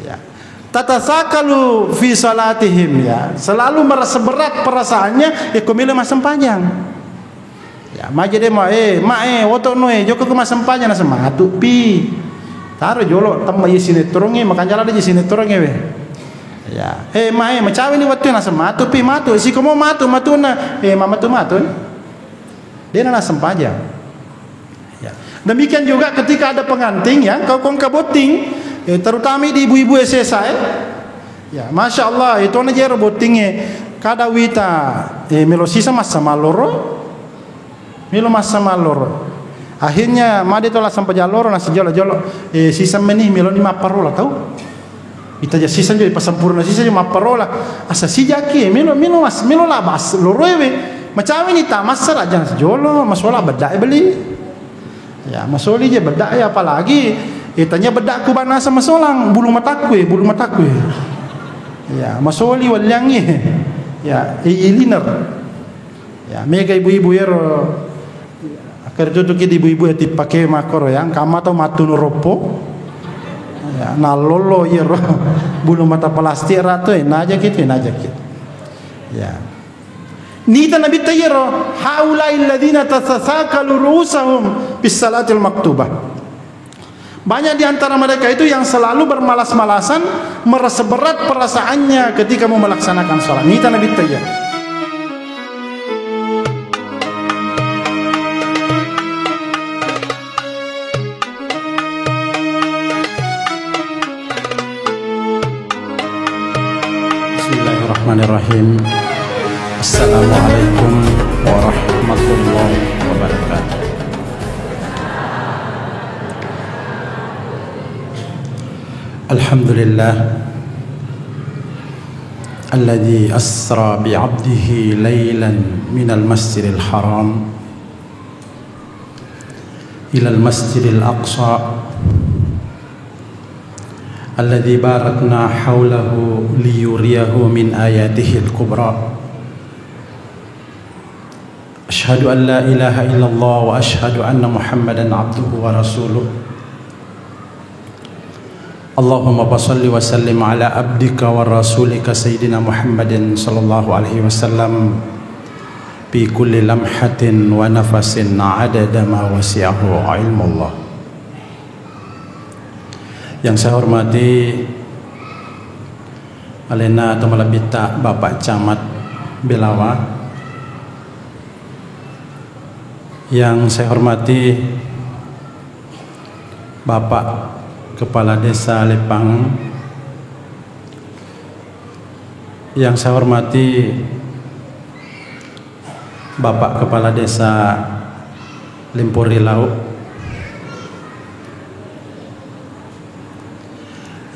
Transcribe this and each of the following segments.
Ya. Tatasakalu fi salatihim, ya. Selalu merasa berat perasaannya, kumile masam panjang. Ya, maje de woto noe joko ke masam panjang na sematu pi. Taruh jolo tamma sinetronge makan jala de sinetronge we. Ya, macawi ni waktu na sematu pi matu si komo matu matuna mama tu matun. Dia na sempanjang. Ya. Demikian juga ketika ada pengantin, ya, kau kaboting, terutama di ibu-ibu SSA, ya, masya Allah itu aja robotingnya kada wita melo sisa masa maloro, melo masa maloro. Akhirnya made tola sampai jaloro nasi jolo sisa menih melo 5 parola tahu. Ita ja sisa jadi pasampurna sisa jadi 5 parola. Asa si jaki melo labas lorowe. Macam ini tak masalah jangan sejolo masalah bedak beli. Ya, masoli je bedak ya apalagi tanya bedak ku bana sama solang bulu mataku. Ya, masoli walyangi. Ya, iliner. Ya, mega ibu-ibu ya akar tutu ki ibu-ibu ya dipakai makoro yang kama atau matun ropo. Ya, nalolo ya bulu mata plastik rato naja gitu. Ya. Nita Nabi tayyaro haulai alladhina tatasakalu ru'usahum bis salatil maktubah. Banyak di antara mereka itu yang selalu bermalas-malasan, merasa berat perasaannya ketika mau melaksanakan salat. Nita Nabi tayyaro. Bismillahirrahmanirrahim. Assalamualaikum warahmatullahi wabarakatuh. Alhamdulillah alladzi asra bi'abdihi laylan minal masjidil haram ilal masjidil aqsa alladzi barakna hawlahu liyuriyahu min ayatihil kubra. Asyhadu an la ilaha illallah wa asyhadu anna Muhammadan abduhu wa rasuluh. Allahumma salli wa sallim ala abdika wa rasulika sayyidina Muhammadin sallallahu alaihi wasallam bi kulli lamhatin wa nafasin adada ma wasi'ahu ilmullah. Yang saya hormati Alena atau Malabita Bapak Camat Belawa, yang saya hormati Bapak Kepala Desa Lepang, yang saya hormati Bapak Kepala Desa Limpuri Laut,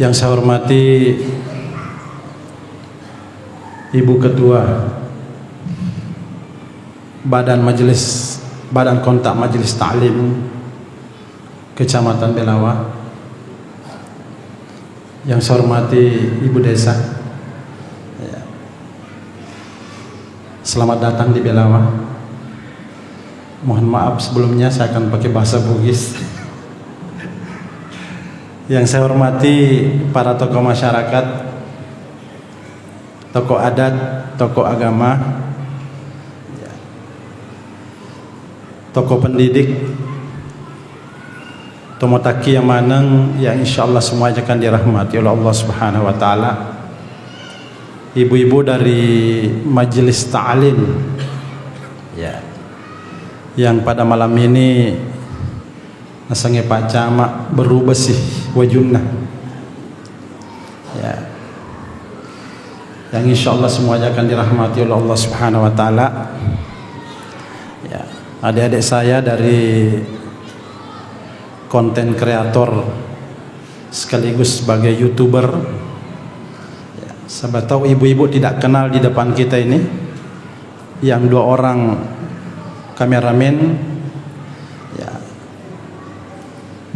yang saya hormati Ibu Ketua Badan Kontak Majelis Ta'lim Kecamatan Belawa, yang saya hormati Ibu Desa, selamat datang di Belawa. Mohon maaf sebelumnya saya akan pakai bahasa Bugis. Yang saya hormati para tokoh masyarakat, tokoh adat, tokoh agama, tokoh pendidik, tomotaki yang maneng, yang insya Allah semuanya akan dirahmati oleh Allah Subhanahu Wa Taala. Ibu-ibu dari Majelis Ta'lim, ya, yang pada malam ini nasange Pak Camat berubah sih wajunna, ya, yang insya Allah semuanya akan dirahmati oleh Allah Subhanahu Wa Taala. Ya, adik-adik saya dari konten kreator sekaligus sebagai YouTuber, ya, saya tahu ibu-ibu tidak kenal di depan kita ini, yang 2 orang kameramen, ya,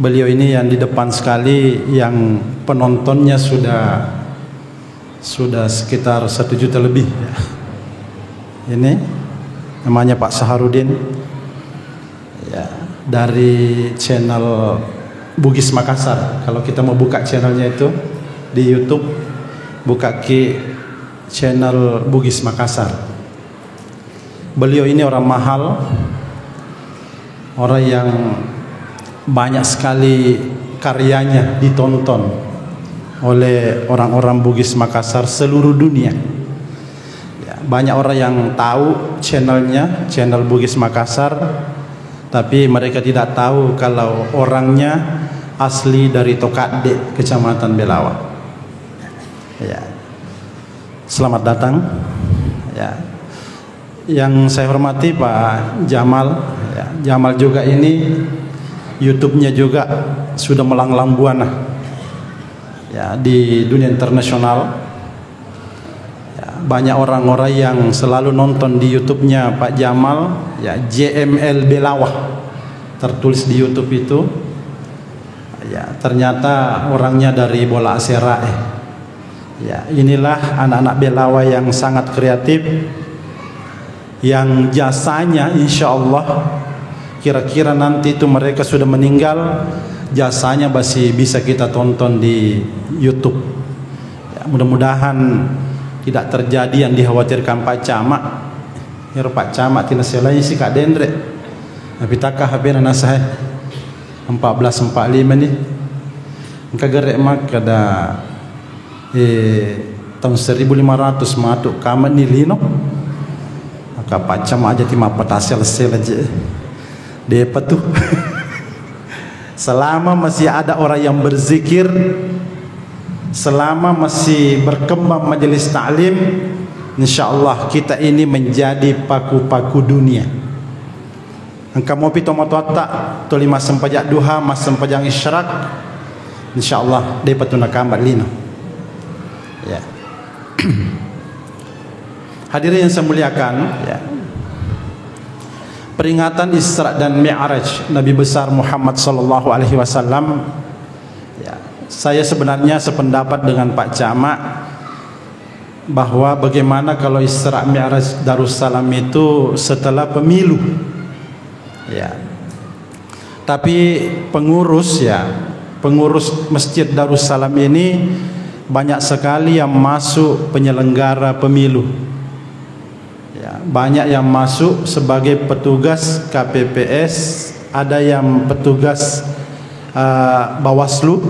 beliau ini yang di depan sekali, yang penontonnya sudah sekitar 1 juta lebih, ya. Ini namanya Pak Saharudin, ya, dari channel Bugis Makassar. Kalau kita mau buka channelnya itu di YouTube, buka ke channel Bugis Makassar. Beliau ini orang mahal, orang yang banyak sekali karyanya ditonton oleh orang-orang Bugis Makassar seluruh dunia. Ya, banyak orang yang tahu channelnya, channel Bugis Makassar, tapi mereka tidak tahu kalau orangnya asli dari Tokade, Kecamatan Belawa. Ya. Selamat datang. Ya. Yang saya hormati Pak Jamal. Ya. Jamal juga ini YouTube-nya juga sudah melanglang buana ya di dunia internasional. Ya, banyak orang-orang yang selalu nonton di YouTube-nya Pak Jamal, ya, JML Belawa tertulis di YouTube itu. Ya, ternyata orangnya dari Bola Asera. Ya, inilah anak-anak Belawa yang sangat kreatif, yang jasanya insya Allah kira-kira nanti itu mereka sudah meninggal, jasanya masih bisa kita tonton di YouTube. Ya, mudah-mudahan tidak terjadi yang dikhawatirkan Pak Camat. Ya Pak Camat tina selai si Kak Dendre. Tapi takah HP na saya 1445 nih. Engka gerek mak kada tahun 1500 matuk kamat ni lino. Maka Pak Camat aja timah petasel sel aja. Depa tuh. Selama masih ada orang yang berzikir, selama masih berkembang majelis ta'lim, insyaallah kita ini menjadi paku-paku dunia. Engkau mau pito moto tak to lima sempajak duha mas sempajang isyarak, insyaallah depa tu nakambat lino. Ya. Hadirin yang saya muliakan, ya. Peringatan Isra dan Mi'raj Nabi besar Muhammad sallallahu alaihi wasallam, ya, saya sebenarnya sependapat dengan Pak Camat bahwa bagaimana kalau Isra Mi'raj Darussalam itu setelah pemilu. Ya. Tapi pengurus Masjid Darussalam ini banyak sekali yang masuk penyelenggara pemilu. Banyak yang masuk sebagai petugas KPPS, ada yang petugas Bawaslu.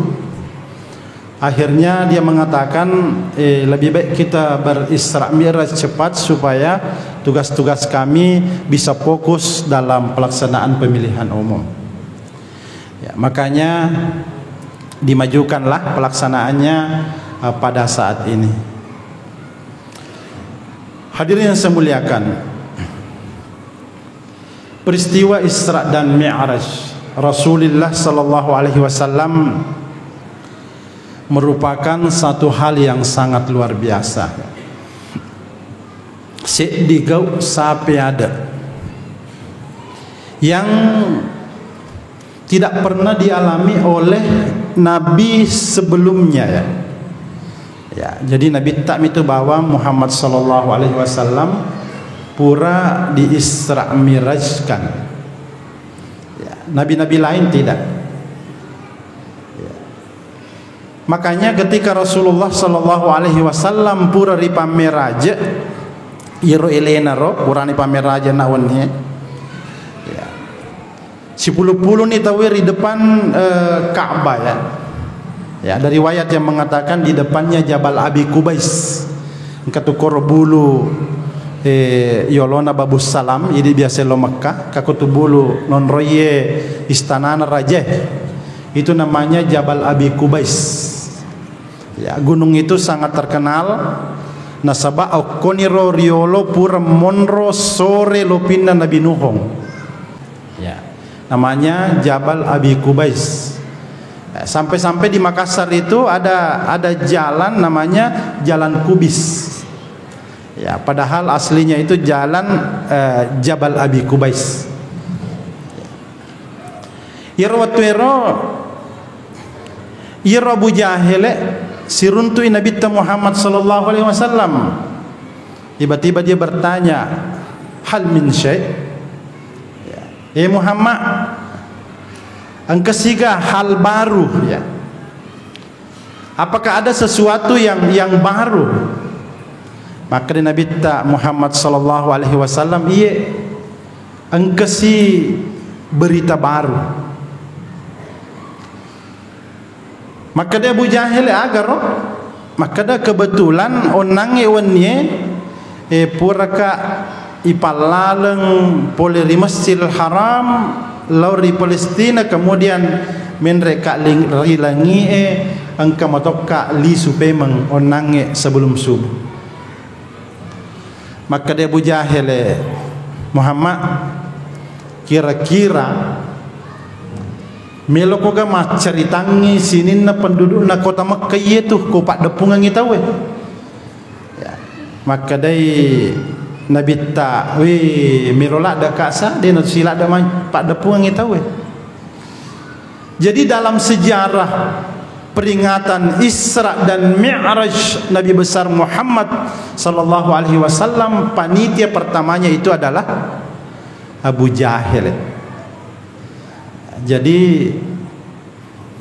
Akhirnya dia mengatakan lebih baik kita berisra mi'raj cepat supaya tugas-tugas kami bisa fokus dalam pelaksanaan pemilihan umum. Ya, makanya dimajukanlah pelaksanaannya pada saat ini. Hadirin yang saya muliakan, peristiwa Isra dan Mi'raj Rasulullah sallallahu alaihi wasallam merupakan satu hal yang sangat luar biasa. Sedigau sampai ada yang tidak pernah dialami oleh nabi sebelumnya, ya. Ya, jadi Nabi tak itu bahwa Muhammad sallallahu alaihi wasallam pura di Isra Mirajkan. Ya, nabi-nabi lain tidak. Ya. Makanya ketika Rasulullah sallallahu alaihi wasallam pura di pamiraj, iro elena ro pura di pamiraj nawannya. Ya. 10 ni tawir di depan Ka'bah, ya. Ya, dari riwayat yang mengatakan di depannya Jabal Abi Kubais. Katukor bulu yolona babus salam ini biasa lo Makkah, kakutu bulu non roye istana raja. Itu namanya Jabal Abi Kubais. Ya, gunung itu sangat terkenal. Nasaba okoniro riolo pura monro sore lopinda Nabi Nuhong. Ya, namanya Jabal Abi Kubais. Sampai-sampai di Makassar itu ada jalan namanya Jalan Kubis. Ya, padahal aslinya itu jalan Jabal Abi Kubais. Irwatwero Abu Jahil siruntui Nabi Muhammad sallallahu alaihi wasallam. Tiba-tiba dia bertanya, "Hal min syai'?" Ya, Muhammad, engkesiga hal baru, ya. Apakah ada sesuatu yang baru? Maka Nabi Muhammad sallallahu alaihi wasallam ia angkasi berita baru. Maka dia Abu Jahil agar maka dia kebetulan onang ewannya puraka ipalaleng poleri Masjidil Haram lauri Palestina, kemudian menreka rilangi angka matoka li supemang onange sebelum subuh. Maka dia Abu Jahil Muhammad, kira-kira melo koga mah caritangi sinin na penduduk na kota Makkah itu ko pak depungan kita we. Ya. Maka dai Nabi ta we mirola da kasa dia nak sila da pak depungan kita we. Jadi dalam sejarah peringatan Isra dan Mi'raj Nabi besar Muhammad sallallahu alaihi wasallam, panitia pertamanya itu adalah Abu Jahil. Jadi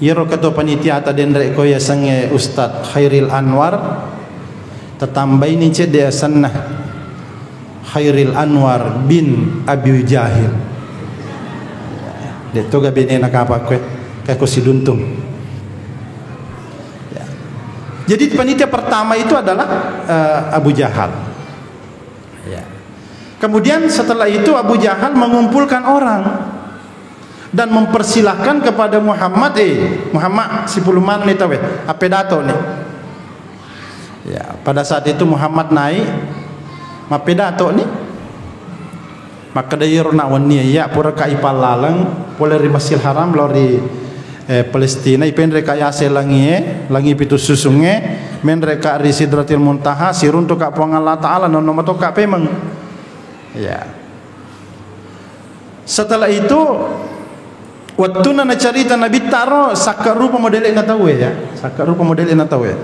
iro ketua panitia ata dendrek ko ya sange Ustaz Khairil Anwar tetambai ni ce dia sanah Khairil Anwar bin Abi Jahil. Dia toga bini nak apa ko si duntung. Ya. Jadi panitia pertama itu adalah Abu Jahal. Ya. Kemudian setelah itu Abu Jahal mengumpulkan orang dan mempersilahkan kepada Muhammad, Muhammad sipuluman ni tahu apa dato ni. Ya, pada saat itu Muhammad naik apa dato ni. Maka dia nak wani ya pura ka ipalalang poleri Masjidil Haram lori Palestina ipen reka ya langi pitu susunge men reka ri Sidratil Muntaha sirun to ka puang Allah Taala non to ka pemang. Ya. Setelah itu waktu na cerita Nabi taro sakar rupa model ina tahu ya, sakar rupa model ina tahu ya.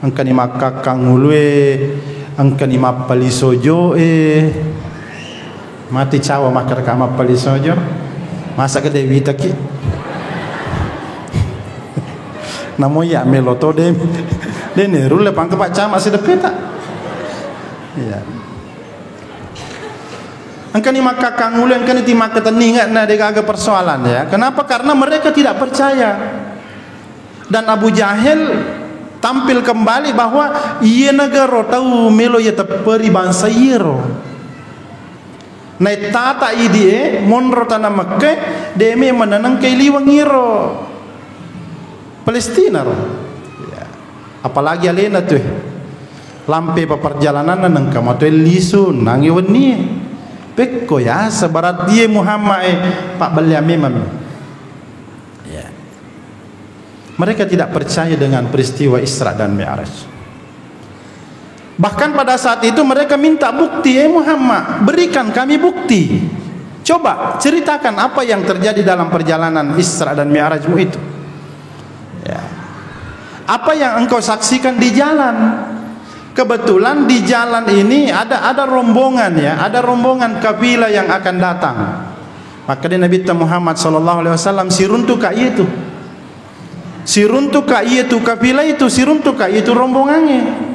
Angka ni maka kangulwe, angka ni mapali sojo mati cawa makar ka mapali sojo. Masa ke dewi taki. Namo ya meloto dem. Dene rule pangke pak cama sedepeta. Ya. Angka ni maka kangulu, angka ni maka teningat na dega aga persoalan ya. Kenapa? Karena mereka tidak percaya. Dan Abu Jahil tampil kembali bahwa ia negara tahu melo ya teperi bangsa iro. Nai tata idie monro tanah Makkah demi menanang keiliwang iro Palestina ro. Ya. Apalagi alena tuh lampe perjalanan nang kamatoi lisu nangi weni. Pekko ya sebarat dia Muhammad Pak Belia memang. Ya. Mereka tidak percaya dengan peristiwa Isra dan Mi'raj. Bahkan pada saat itu mereka minta bukti, Muhammad, berikan kami bukti. Coba ceritakan apa yang terjadi dalam perjalanan Isra dan Mi'rajmu itu. Ya. Apa yang engkau saksikan di jalan? Kebetulan di jalan ini ada rombongan ya, ada rombongan kabilah yang akan datang. Maka Nabi Muhammad sallallahu alaihi wasallam siruntu ka itu. Siruntu ka itu kabilah itu, siruntu ka itu rombongannya.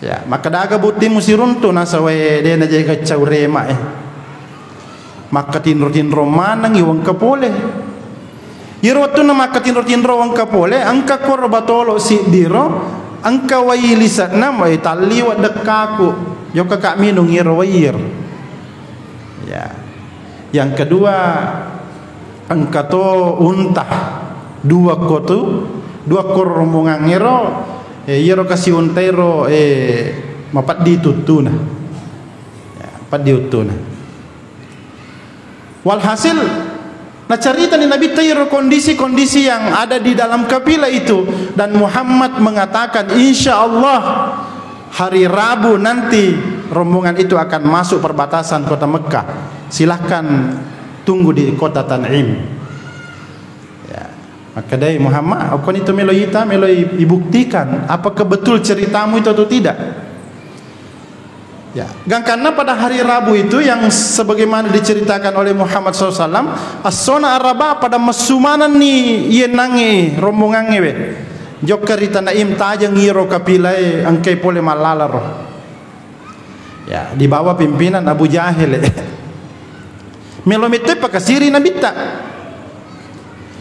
Ya, maka daga butimu siruntu nasawe de na jaga caurema Maka tinro manang iwang kapole. Irwatu na maka tinro wang kapole, angka korbatolo si diro angka wailisat nama tali wa dekaku yo kakak minung irwair. Ya. Yang kedua angka to untah dua kor rombongan iro iro kasih untero mapat ditutuna. Ya, mapat diutuna. Walhasil nah cerita ni Nabi Tayyir kondisi-kondisi yang ada di dalam kabilah itu, dan Muhammad mengatakan insyaallah hari Rabu nanti rombongan itu akan masuk perbatasan kota Mekah. Silahkan tunggu di kota Tan'im. Ya. Maka dari Muhammad, aku itu meloita ibuktikan apakah betul ceritamu itu atau tidak. Ya, karena pada hari Rabu itu yang sebagaimana diceritakan oleh Muhammad SAW, as-sona araba pada mesumanan ni ia nangi rombongan ngewe. jok kerita naim tajang ngiro kapilai angkai pole malala roh. Ya, di bawah pimpinan Abu Jahil. Melomete pakasiri nabita.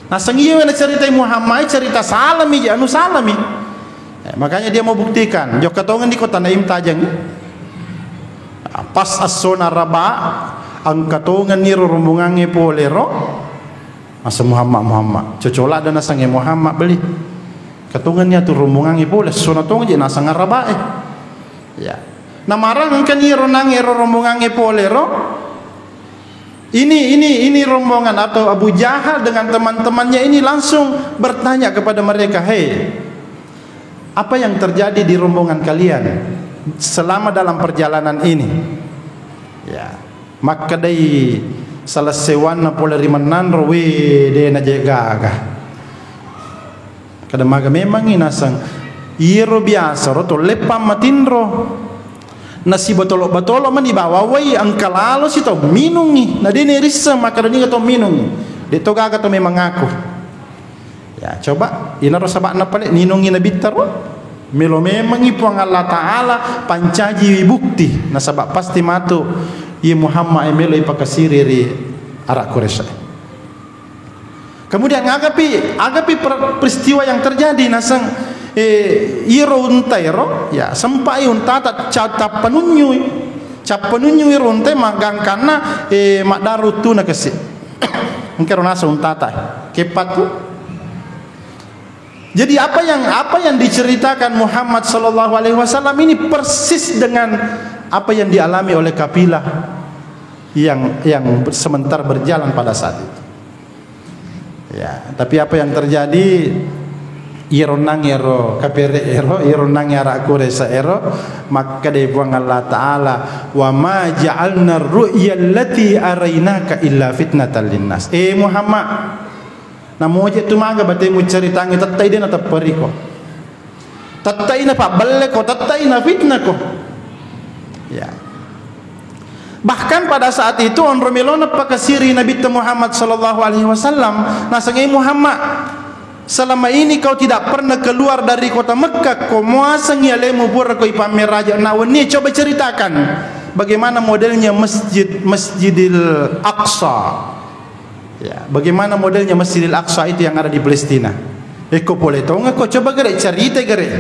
Nasang iyo na cerita Muhammad, cerita salami anu salami. Makanya dia mau buktikan, jok katongan di kota naim tajang. Pas asona raba ang katongan ngiro rombongange pole ro. Masa Muhammad cocola dan nasange Muhammad beli. Katungannya tu rombongange pole asona tong je nasang raba ya. Namarang kan ngiro nangero rombongange pole ro. Ini rombongan atau Abu Jahal dengan teman-temannya ini langsung bertanya kepada mereka, "Hei, apa yang terjadi di rombongan kalian selama dalam perjalanan ini?" Ya, maka dai salah sewana pole rimanan rowe de na jegaga. Kada maga memang inasang iro biasa ro to lepam matinro. Nasi batolo-batolo man dibawa wai angkalalo si to minungi na dini risa maka dini to minungi dito gaga to memang aku ya coba inaro sabak na pale ninungi na bitaro melo memang ipo ang Allah Ta'ala pancaji bukti na sabak pasti matu ye Muhammad emelo ipakasiri ri arak Quraisy. Kemudian agapi peristiwa yang terjadi nasang iro untai ro ya sampai unta tak cap penunyui ronte magang kana makdaru tu na kasi engkero nasa unta ta kepat tu. Jadi apa yang diceritakan Muhammad sallallahu alaihi wasallam ini persis dengan apa yang dialami oleh kafilah yang sebentar berjalan pada saat itu. Ya, tapi apa yang terjadi ironang ero kapere ero ironang ara Quraisy ero maka de buang Allah Taala wa ma ja'alna ar-ru'ya allati arainaka illa fitnatan linnas. Muhammad namo je tu maga bate mu caritangi tattai de na tapari ko tattai na pa balle ko tattai na fitnah ko ya. Bahkan pada saat itu on romelona pakasiri Nabi Muhammad sallallahu alaihi wasallam nasangai Muhammad, selama ini kau tidak pernah keluar dari kota Mekah, kau muasang ya lemu bur kau pamer raja nawani. Coba ceritakan bagaimana modelnya Masjidil Aqsa. Ya, bagaimana modelnya Masjidil Aqsa itu yang ada di Palestina. Kau boleh tahu enggak? Kau coba gerek cerita gerek.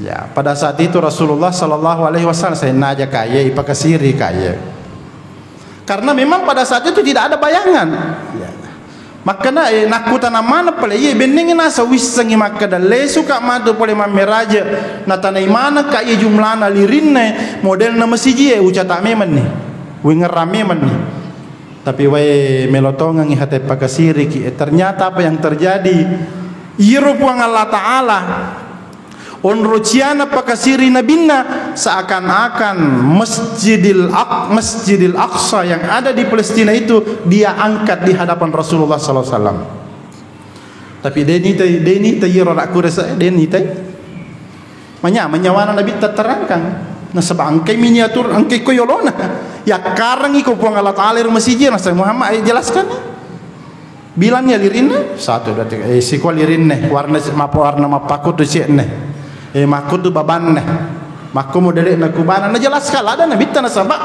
Ya, pada saat itu Rasulullah sallallahu alaihi wasallam saya naja kaya ipakasiri kaya. Karena memang pada saat itu tidak ada bayangan. Ya. Makana nakutan mana pala ye beneng nasa wissangi makada le suka madu pole mameraja na tanai mana ka ye jumlana lirinne model na masiji ucata meman ni wingerame man ni tapi wae melotongan ngi hate pakasiri ki ternyata apa yang terjadi iro puang Allah Taala on rociana pakasiri nabinna seakan-akan Masjidil Aqsa yang ada di Palestina itu dia angkat di hadapan Rasulullah sallallahu alaihi wasallam. Tapi deni tayiro nak kurasa deni tay. Manyawana Nabi terangkan na sabangkai miniatur angkai koyolona. Ya karang iko puang Allah Taala masjid na Muhammad jelaskan. Bilangnya lirinna 1 2 3 sikol lirinne warna mapakut tu cekne. Makut tu baban nah. Makku modele na kubana na jelas kala ada na bitta na sabak.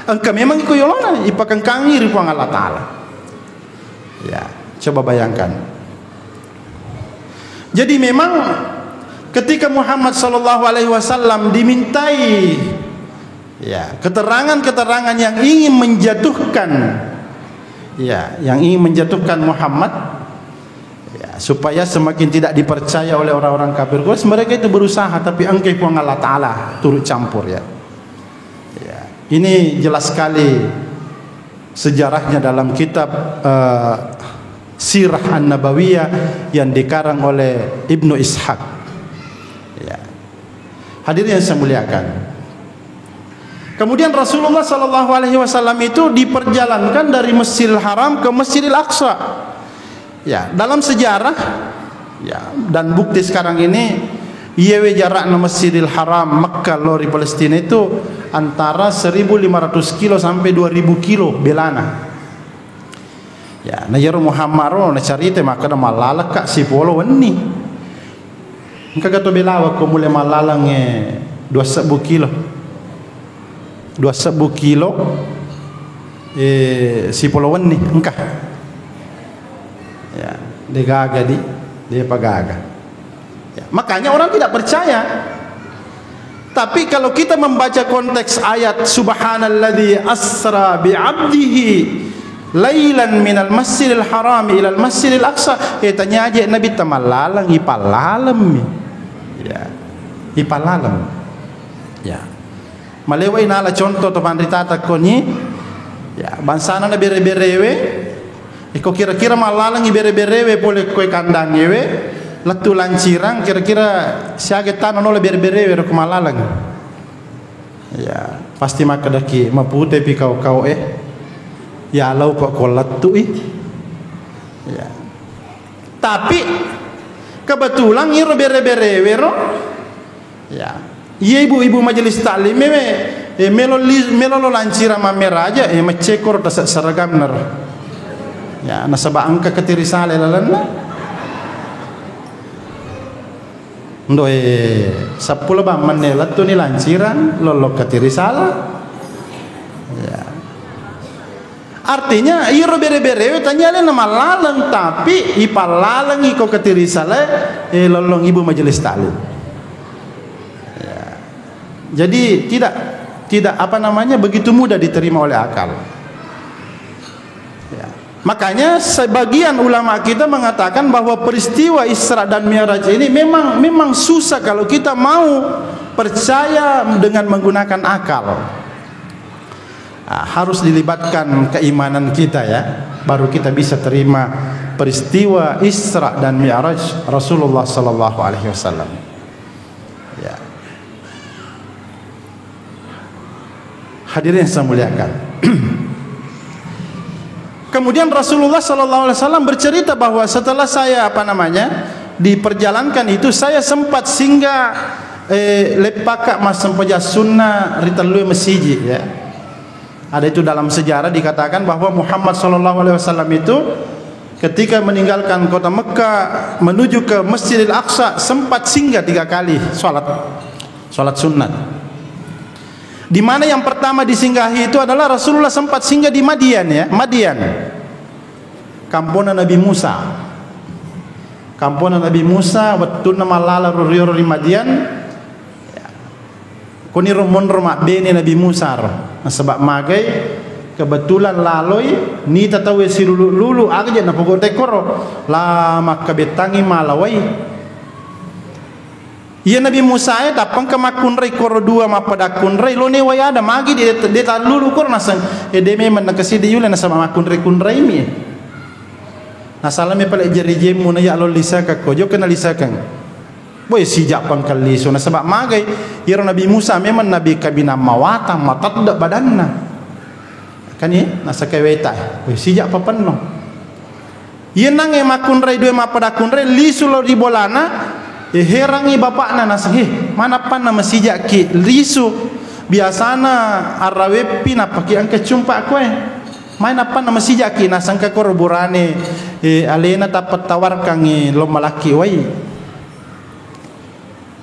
Angka memang iko yolona ipakangkangi ri puang Allah Taala. Ya, coba bayangkan. Jadi memang ketika Muhammad sallallahu alaihi wasallam dimintai ya, keterangan-keterangan yang ingin menjatuhkan Muhammad ya, supaya semakin tidak dipercaya oleh orang-orang kafir Quraisy, mereka itu berusaha tapi angkai puang Allah Taala turut campur ya. Ya, ini jelas sekali sejarahnya dalam kitab Sirah An-Nabawiyah yang dikarang oleh Ibnu Ishaq. Ya. Hadirin yang saya muliakan. Kemudian Rasulullah sallallahu alaihi wasallam itu diperjalankan dari Masjidil Haram ke Masjidil Aqsa. Ya, dalam sejarah ya dan bukti sekarang ini yewe jarakna Masjidil Haram Mekkah lori Palestina itu antara 1500 kilo sampai 2000 kilo belana. Ya, na yaro Muhammad ro na carita maka da malalak ka si polo wenni. engka gato belawa ko mulai malalang 2 kilo si pulawan ni engka ya degaga dia pagaga ya, makanya orang tidak percaya. Tapi kalau kita membaca konteks ayat subhanalladzi asra bi'abdihi lailan minal masjidil haram ilal masjidil aqsa, tanya aja Nabi tamalalang ipalalam ya, ipalalam ya, malewai nala contoh to pandritata koni ya, bansana na bere-berewe iko kira-kira malalang ibere-berewe pole koe kandang yewe latu lancirang kira-kira siaga tanah nola bere-berewe ro malalang ya, pasti makadaki mapute pi kau ya lau kok kolatu ya. Tapi kebetulan iro bere-berewe ro ya, ibu-ibu majelis taklim melo lancira mameraja macekor tas seragam ner ya, nasaba angka ketirisale lalanna ndo sapula ba manelat tu ni lanciran lolo katirisala ya. Artinya iro bere-bere tanya le nama lalang tapi ipalalang iko katirisala lolong ibu majelis taklim ya. Jadi tidak apa namanya begitu mudah diterima oleh akal ya. Makanya sebagian ulama kita mengatakan bahwa peristiwa Isra dan Mi'raj ini memang susah kalau kita mau percaya dengan menggunakan akal. Nah, harus dilibatkan keimanan kita ya, baru kita bisa terima peristiwa Isra dan Mi'raj Rasulullah sallallahu alaihi wasallam. Ya. Hadirin yang saya muliakan. Kemudian Rasulullah sallallahu alaihi wasallam bercerita bahwa setelah saya diperjalankan itu saya sempat singgah lepaka mas sempoja sunnah ritalui masjid ya. Ada itu dalam sejarah dikatakan bahwa Muhammad sallallahu alaihi wasallam itu ketika meninggalkan kota Mekah menuju ke Masjidil Aqsa sempat singgah 3 kali salat sunat. Di mana yang pertama disinggahi itu adalah Rasulullah sempat singgah di Madian ya, Madian. Kampung Nabi Musa. Kampung Nabi Musa waktu nama lala rurior di Madian. Koni romon romak bene Nabi Musa. Sebab magai kebetulan laloi ni tatawe si lulu aja na pokok tekor lama kebetangi malawai. Iya Nabi Musa datang ke makunrai koro 2 mapadakun rai lo ne waya ada magi dia lulu kor nasang deme menakasi di yulen sama makunrai kunrai mi nasalame pala jeri jemu na ya lo lisaka ko jo kana lisakan boy sijak pangkali so na sebab magai iro Nabi Musa memang nabi kabina mawata matat dak badanna kan ye nasaka weta boy sijak papenno yen nang makunrai 2 mapadakun rai lisulo di bolana herangi bapakna nasih mana pan nama sijak ki lisu biasana arawepi na paki angka cumpa koe main apa nama sijak ki nasangka korborane alena dapat tawarkan lo malaki wai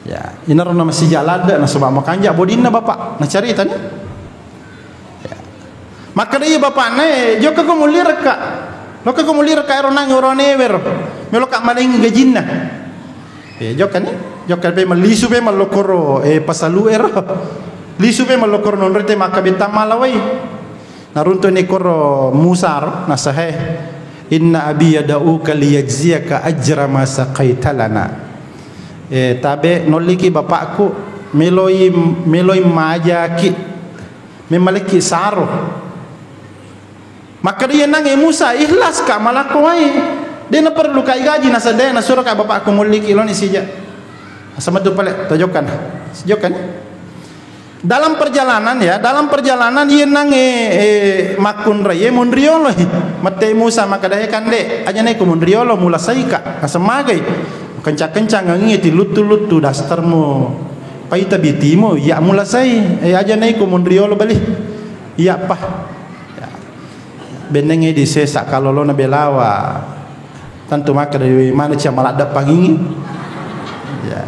ya ina nama sijak lada na sebab makanja bodina bapak na cari tani ya. Maka dia bapakna jo ka komulir ka lo ka komulir ka ronang orone wer melo ka maling gajinna jokan pe malisu pe malokoro pasalu lisu pe malokoro nonrete makabita malawai narunto ne koro musar nasahe inna abi yad'uka liyajziyaka ajra ma saqaita lana tabe noliki bapakku meloi majaki memaliki saro maka dia nang Musa ikhlas ka malakoi dia nak perlu kai gaji nasa dia nak suruh kai bapak aku mulik ilon isija sama tu pale tojokan sejokan dalam perjalanan ia nang makun raya mundriolo mate Musa maka dah kande aja naik mundriolo mula saika asamagai kencang-kencang ngi ti lutu-lutu dastarmu paita bitimo ya mula sai aja naik mundriolo bali iya pa benenge di sesa kalau lo na belawa tentu maka dari mana cia malak dapat pangingi Ya.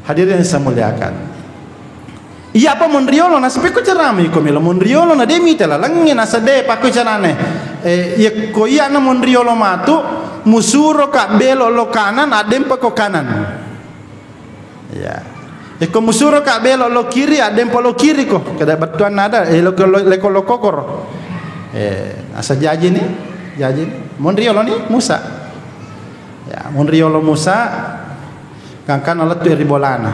Hadirin yang saya muliakan. Iya apa mondriolo na sepe ko cerami ko milo mondriolo na demi tela langin asa de pa ko canane. Ya ko iya na mondriolo matu musuro ka belo lo kanan adem pa ko kanan. Ya. Ko musuro ka belo lo kiri adem pa lo kiri ko. Kada batuan nada lo kokor. Asa jaji ni mondriolo ni Musa. Ya, mondriolo Musa kangkan alat tu ribolana.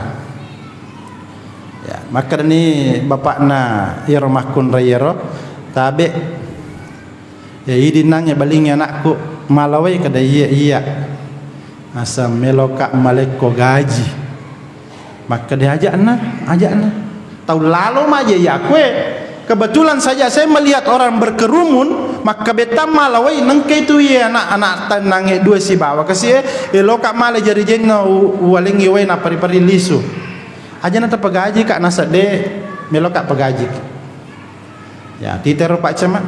Ya, maka ni bapakna iro mahkun rayero tabe ya idi nang ya baling anakku malawai kada iya asa meloka maleko gaji maka dia ajak na tahu lalu maja ya kue kebetulan saja saya melihat orang berkerumun maka beta malawai nangke itu ya anak tanange dua si bawa kasih loka mala jari jenna walingi we na pari-pari lisu aja nata pagaji kak nasa de meloka pagaji ya titero pak cema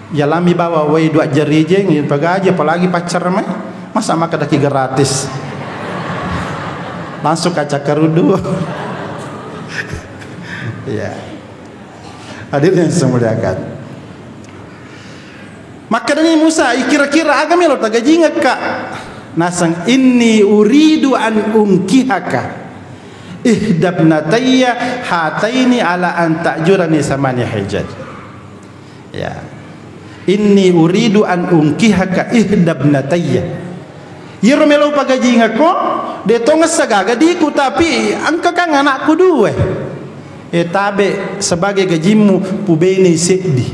ya lami bawa we dua jari jeng pagaji apalagi pacar mah masa maka daki gratis langsung kaca kerudu ya hadirin yang saya muliakan. Maka dari Musa kira-kira agama lo tagaji ngaka nasang inni uridu an unkihaka ihdabnatayya hataini ala an ta'jurani samani hijaj. Ya. Inni uridu an unkihaka ihdabnatayya. Yero melo pagaji ngako de tongas sagaga diku tapi angka kang anakku dua. Tabe sebagai gajimu pubeni sedih.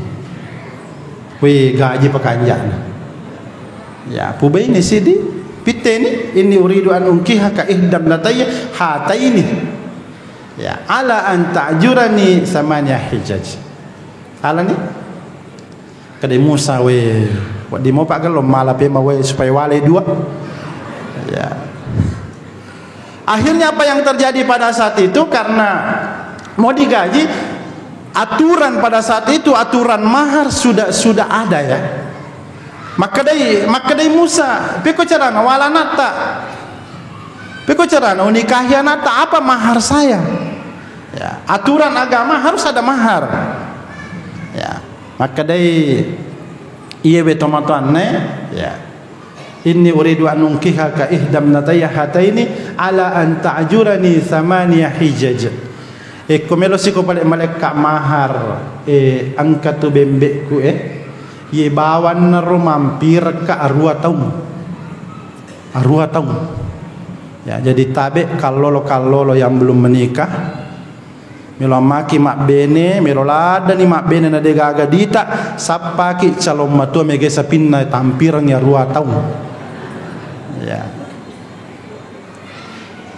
We gaji pekanjana. Ya, pubeni sedih. Piteni inni uridu an unkihaka ihdabnatayya hataini. Ya, ala an ta'jurani samanya hijaj. Ala ni kadai Musa we di mau pak kalau malah pema we supaya wale dua. Ya. Akhirnya apa yang terjadi pada saat itu karena mau digaji aturan pada saat itu aturan mahar sudah ada ya. Maka dari Musa peko carana wala nata peko carana nikahi nata apa mahar saya ya, aturan agama harus ada mahar ya. Maka dari iya betomatuan ya inni uridu an unkihaka ihdamnatayya hataini ala an ta'jurani thamaniya hijaj. Komelo siko balik maleka mahar angka tu bembekku ye bawan naro mampir ke arua tahun ya. Jadi tabe kalau yang belum menikah melo maki mak bene melo lada ni mak bene na degaga dita sapaki calon matua mege sapinna tampirang ya arua tahun ya.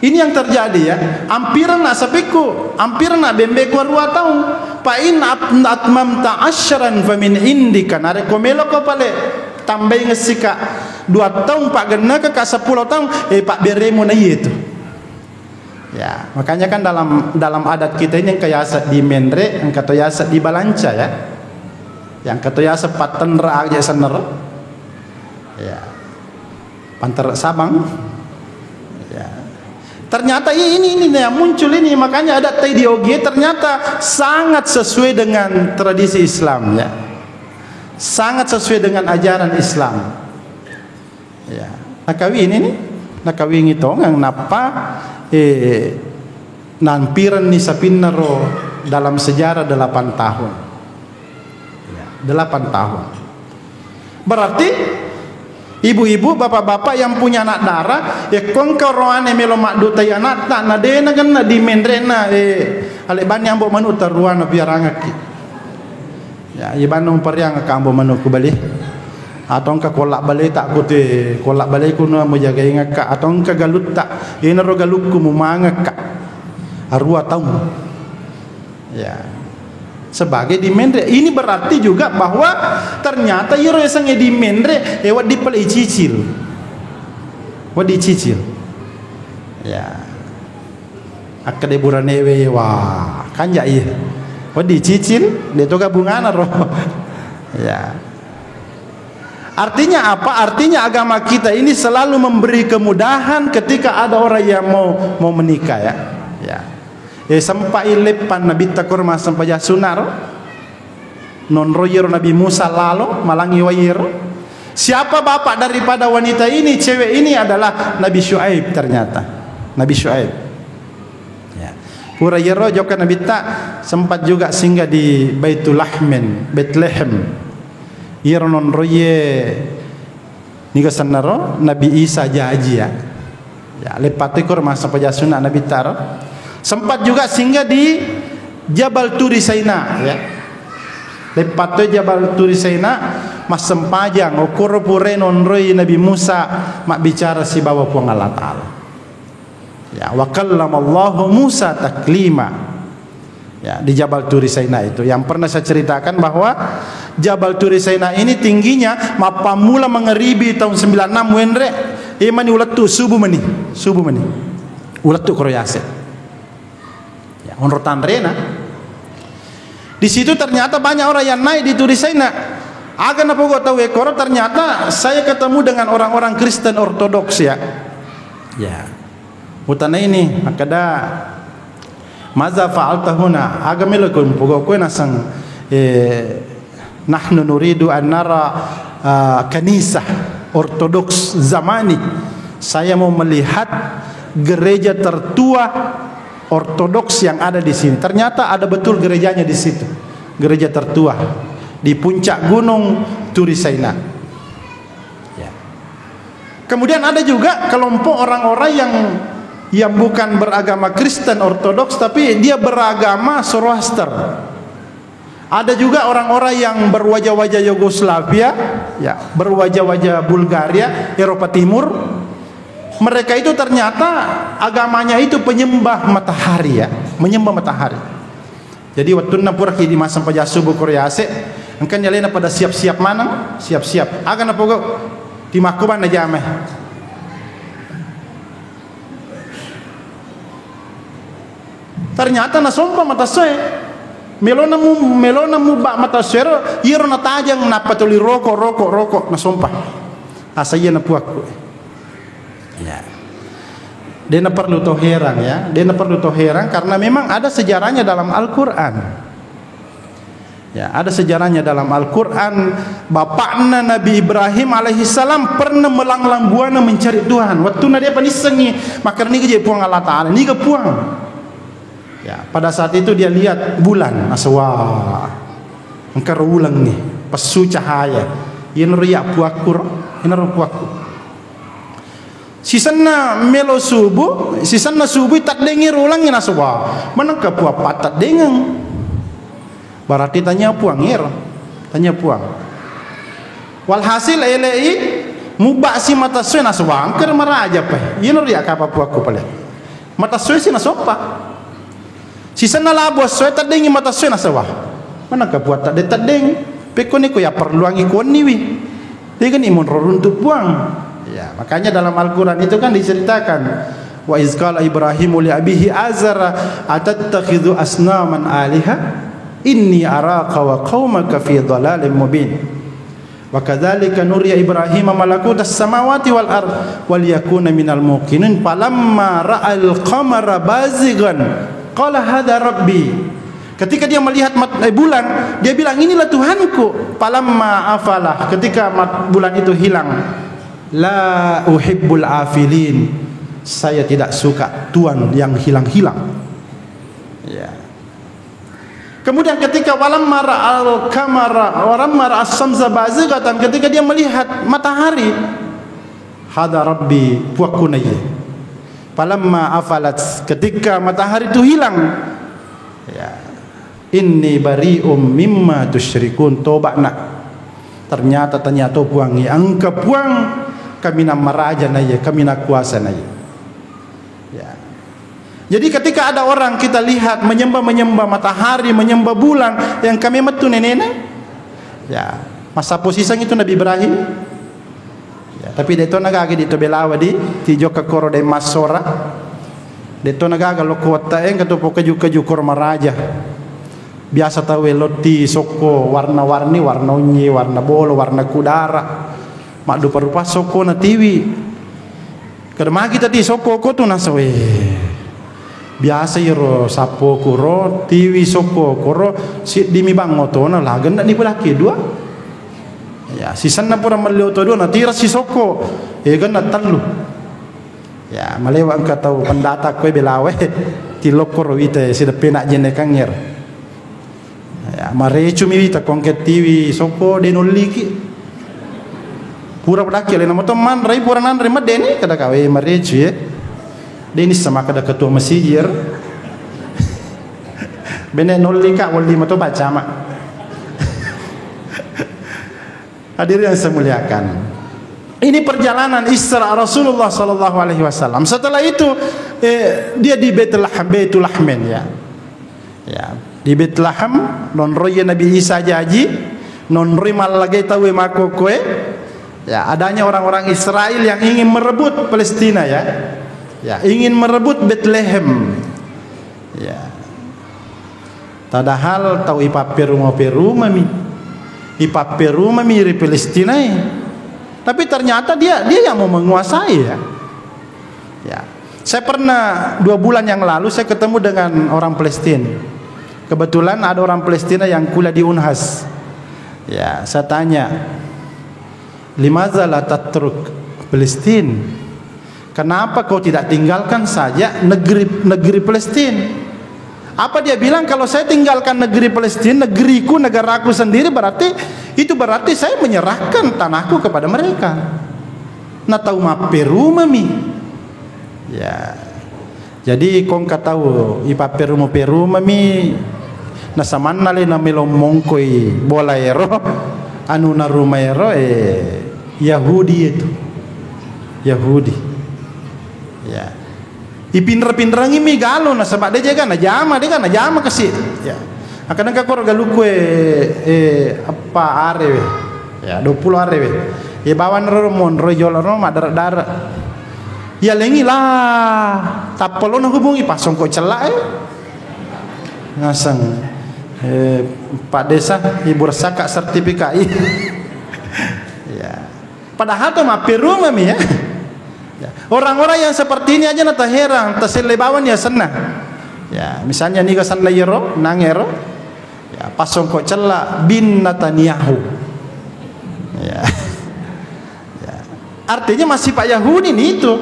Ini yang terjadi ya. Ampiran nak sapiku, ampiran nak bembeku 2 tahun. Pa in atmamta asyran fa min indika. Nare komelo ko pale tambay ngesika 2 tahun pak gena ke 10 tahun pak beremu na itu. Ya, makanya kan dalam adat kita ini yang kayasa di mendre, yang katoyasa di balanca ya. Yang katoyasa paten ra aja sener. Ya. Panter Sabang. Ya. Ternyata ini yang muncul ini, makanya adat TDOG ternyata sangat sesuai dengan tradisi Islam ya. Sangat sesuai dengan ajaran Islam. Ya. Nakawin ini, nakawin itu yang napa nampiran ni sapinaro dalam sejarah 8 tahun. Ya, 8 tahun. Berarti ibu-ibu, bapak-bapak yang punya anak darah, ya kongkau roane melo mak dutai anak tak na dena kan na di mendrena ale ban yang bo manu taruana biarangaki. Ya, ibanong pariang ka ambo manu ku bali. Atong ka kolak bali tak ku te kolak bali ku no mo jaga ingaka atong ka galut tak ina ro galuk ku mo mangaka. Arua tahun. Ya. Sebagai di mendre ini berarti juga bahwa ternyata yero sang di mendre wat dipelai cicil ya akade buranewe wah kan ja iya wat dicicil de to gabungan ro ya Artinya apa? Artinya agama kita ini selalu memberi kemudahan ketika ada orang yang mau menikah ya. Ya. Sampai lepan Nabi takur mas sampai sunar. Non royer Nabi Musa lalu malangi wayir. Siapa bapak daripada wanita ini, cewek ini adalah Nabi Syuaib ternyata. Nabi Syuaib. Ya. Pura yero joka Nabi tak sempat juga singgah di Baitul Lahmin, Bethlehem. Ironon roye niga sanaro Nabi Isa jaji ya. Ya lepat ekor masa pajasuna Nabi taro. Sempat juga singgah di Jabal Turi Saina ya. Lepat tu Jabal Turi Saina mas sempajang ukur pure non roye Nabi Musa mak bicara si bawa puang Allah Taala. Ya wa kallamallahu Musa taklima. Ya, di Jabal Turi Saina itu yang pernah saya ceritakan bahwa Jabal Turi Saina ini tingginya mapa mula mengeribi tahun 96 wendre mani ulat tu subuh mani ulat tu kroyase ya onrotan rena di situ ternyata banyak orang yang naik di Turi Saina agan apa gua tahu ekor ternyata saya ketemu dengan orang-orang Kristen Ortodoks ya utana ini akada maza fa'alta huna agamilakun pogo ko nasang nahnu nuridu an nara kanisah ortodoks zamani. Saya mau melihat gereja tertua ortodoks yang ada di sini. Ternyata ada betul gerejanya di situ. Gereja tertua di puncak gunung Turi Saina. Ya. Kemudian ada juga kelompok orang-orang yang bukan beragama Kristen Ortodoks tapi dia beragama Zoroaster. Ada juga orang-orang yang berwajah-wajah Yugoslavia, ya, berwajah-wajah Bulgaria, Eropa Timur. Mereka itu ternyata agamanya itu penyembah matahari ya, menyembah matahari. Jadi waktu napur di masa pajasubu Korea ase, engkan nyalena pada siap-siap mana? Siap-siap. Agan apa kok di makuban aja meh. Ternyata nasompa mata soe melona mu bak mata soe iro na tajang na patuli rokok nasompa asaya na puak ya dia na perlu toherang ya dia na perlu toherang karena memang ada sejarahnya dalam Al-Quran ya ada sejarahnya dalam Al-Quran bapakna Nabi Ibrahim alaihissalam pernah melanglang buana mencari Tuhan waktu na dia panisengi maka ni ke puang Allah Ta'ala ni ke puang. Ya, pada saat itu dia lihat bulan aswa. Engkar ulang nih, pesu cahaya. Yen riak puakur, yen puakur. Sisana melo subuh, sisana subuh tak dengir ulang yen aswa. Manangka puak patat dengeng. Berarti tanya puang yer, tanya puang. Walhasil elei mubak si mata suen aswa. Engkar maraja pe. Yen riak apa puaku pale. Mata suen si nasompa. Sisana labo soe tadengi mata soe nasawa. Mana ka buat tak tadeng. Pekoni ko ya perluangi ko niwi. Dia kan imun roruntuk buang. Ya, makanya dalam Al-Qur'an itu kan diceritakan wa iz qala Ibrahimu li abihi azara atattakhidhu asnaman aliha inni araka wa qaumaka fi dhalalin mubin. Wa kadzalika nuriya Ibrahim malakutas samawati wal ard wal yakuna minal muqinin falamma ra'al qamara bazighan qala hadza rabbi. Ketika dia melihat bulan, dia bilang inilah Tuhanku. Falamma afalah, ketika bulan itu hilang, la uhibbul afilin. Saya tidak suka Tuhan yang hilang-hilang. Ya. Kemudian ketika walamma ra'al qamara walamma ra'as samsa bazighatan, ketika dia melihat matahari, hadza rabbi puakunaya. Falamma afalat, ketika matahari itu hilang, ya, inni bari'um mimma tusyrikun, toba nak. Ternyata puangi angka puang kami na maraja naya, kami na kuasa naya. Ya. Jadi ketika ada orang kita lihat menyembah matahari, menyembah bulan, yang kami metu nenek, ya, masa posisang itu Nabi Ibrahim. Ya, tapi deto nagagi dito belawa di joka koro de masora. Deto nagaga lo kota kato po kaju koro maraja. Biasa tahu loti soko warna-warni, warna unyi, warna bolo, warna kudara. mak do parupa soko na tiwi kadang kita di soko ko tu nasawe biasa yero sapo kuro tiwi soko kuro si dimi bango to na lagan na ni pelaki dua ya sisan na pura malio to dua na tira si soko gan na talu ya malewa ang kataw pandata ko belawe tilok ko rovite si depena jene kangyer ya mare cumi vita kongket tiwi soko denoliki pura padaki le namo teman rai pura nan remat deni kada kawe mare cu ya deni sama kada ketua masjid bene nolika wali mato baca mak hadirin yang saya muliakan ini perjalanan Isra Rasulullah sallallahu alaihi wasallam setelah itu dia di Baitul Lahmen ya di Bethlehem non roye Nabi Isa jaji non roy malagai tawe mako koe ya adanya orang-orang Israel yang ingin merebut Palestina ya ingin merebut Bethlehem ya padahal tahu ipaperu mami di Palestina tapi ternyata dia yang mau menguasai ya saya pernah 2 bulan yang lalu saya ketemu dengan orang Palestina. Kebetulan ada orang Palestina yang kuliah di Unhas. Ya, saya tanya, "Limadza la tatruk Palestina? Kenapa kau tidak tinggalkan saja negeri Palestina?" Apa dia bilang, kalau saya tinggalkan negeri Palestina, negeriku, negaraku sendiri, berarti saya menyerahkan tanahku kepada mereka. Na tahu ma Peru mami. Ya. Jadi kong katahu ipa Peru mami na samanna le na melomongkoi bolaero anu na rumaero Yahudi itu Yahudi ya ipinra-pinrangi mi galo na sabak de jaga na jama kasih ya akan ka kor galuku apa are ya 20 are ya bawan romon royol roma dar ya lengi lah tapolo na hubungi pasong ko celak ngasang Pak Desa Ibu Resaka sertifikat ya padahal tuh mah Peru mami ya orang-orang yang seperti ini aja nata heran taselebawan ya senang ya misalnya nih kesan layero nangero ya pasong ko celak bin Netanyahu ya artinya masih Pak Yahudi nih itu.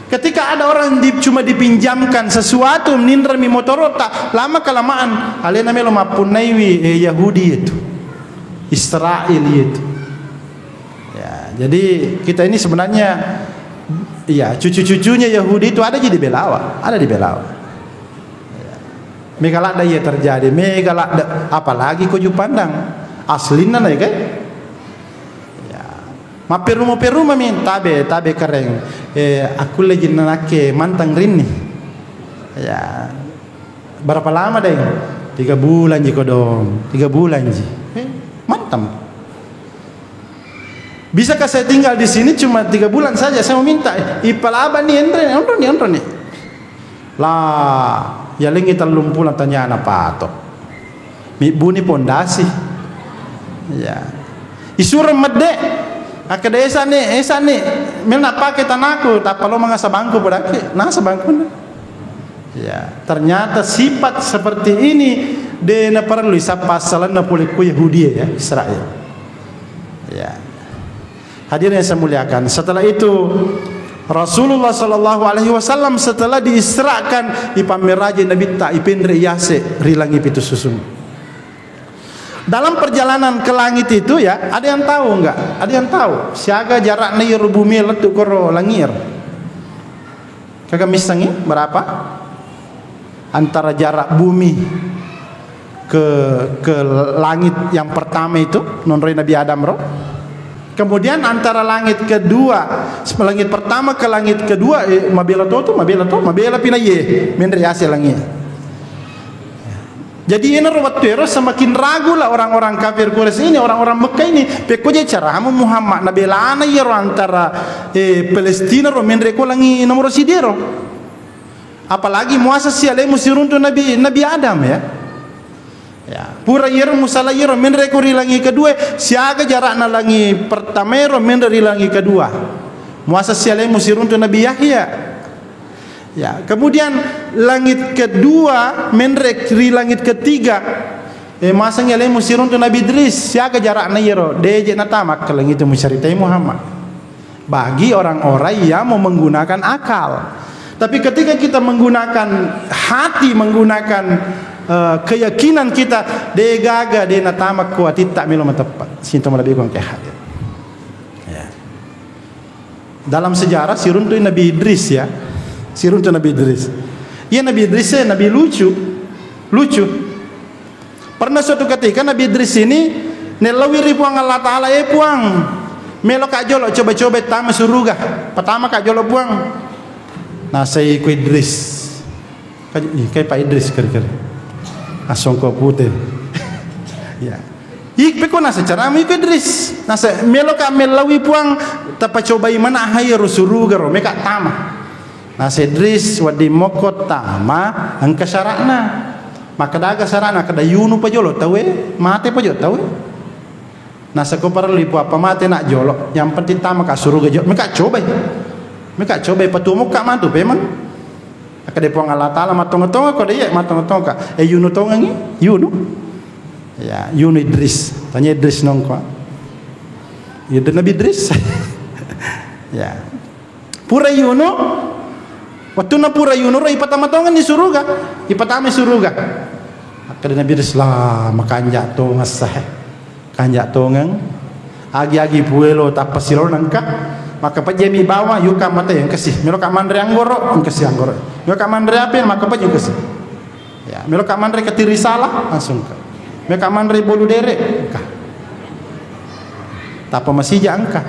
Ketika ada orang cuma dipinjamkan sesuatu nindra mi motorota lama kelamaan alena melo mapunaiwi Yahudi itu Israel itu ya jadi kita ini sebenarnya ya cucu-cucunya Yahudi itu ada di Belawa ya. Megalak daya terjadi megalak apalagi kau pandang aslina na kan ma Peru mami tabe kering aku lagi nanake mantang rini ya berapa lama deh 3 bulan jiko dong 3 bulan ji mantap bisakah saya tinggal di sini cuma 3 bulan saja saya mau minta ipalaba nih endre nih lah ya lengi terlumpul tanya anak patok mi buni pondasi ya isuram medek akada esa nih mel nak pakai tanahku tak perlu mengasa bangku berarti nasa bangku ya ternyata sifat seperti ini dia perlu pasalan na poliku Yahudi ya Israel ya hadirin yang saya muliakan setelah itu Rasulullah sallallahu alaihi wasallam setelah diisrakan ipameraje nabi ta ipendre yase rilangi pitu susun. Dalam perjalanan ke langit itu ya, ada yang tahu enggak? Ada yang tahu siaga jarak nayir bumi letuk koro langir. Kagak misangi berapa? Antara jarak bumi ke langit yang pertama itu nonroi Nabi Adam roh. Kemudian antara langit kedua, langit pertama ke langit kedua mabela pinaye mendri hasil langit. Jadi ini waktu semakin ragu lah orang-orang kafir Quraisy ini, orang-orang Mekah ini. Pekoje cara Muhammad nabi lana yero antara Palestina ro mendri ko langi nomor sidero. Apalagi muasasi ale musirun tu Nabi Adam ya. Ya, pura yero musala yero menre ko rilangi kedua, siaga jarak na langi pertamero menre rilangi kedua. Muasa siale musirun tu Nabi Yahya. Ya, kemudian langit kedua menre ri langit ketiga. Masa ngale musirun tu Nabi Idris, siaga jarak na yero, deje na tamak ke langit tu musyaritai Muhammad. Bagi orang-orang yang mau menggunakan akal. Tapi ketika kita menggunakan hati, menggunakan keyakinan kita, de gaga de natamak kuat tak milo tepat sintom lebih kurang kehat. Ya. Dalam sejarah sirun tu Nabi Idris ya. Sirun tu Nabi Idris. Ya Nabi Idris Nabi lucu. Pernah suatu ketika Nabi Idris ini nelawiri puang Allah Taala puang. Melo kak jolo coba-coba tama suruga. Pertama kak jolo puang. Nah saya ikut Idris. Kayak Pak Idris kira-kira. Asong ko putih. Ya. Ik peko nasa cara mi ikut Idris. Nasa melo kak melawi puang tapa cobai mana hayar suruga ro meka tama. Nasa Idris wadi mokot tama angka syaratna. Maka daga sarana kada yunu pa jolo tawe mate pa jolo tawe. Nasa ko para lipu apa mate nak jolo. Yang penting tama ka suruga jolo meka cobai. Meka cobai patumuk kak mantu peman. Akade puang Allah Taala matong-tong ko dia matong-tong ka. Yunu tongangi Yunu. Ya, Yunu Idris. Tanya Idris nongko. Ya Nabi Idris. Ya. Pura Yunu. Waktu na pura Yunu ro ipatama tongan di suruga. Ipatama suruga. Akade Nabi Idris lah makanja tongas sah. Kanja tongang. Agi-agi puelo tapasilo nangka. Maka pajemi bawa yuka mata yang kasih melo kamandre anggoro yang kasih anggoro melo kamandre apa maka pajemi kasih ya melo kamandre ketiri salah langsung ke melo kamandre bolu derek ka tapa masih jangka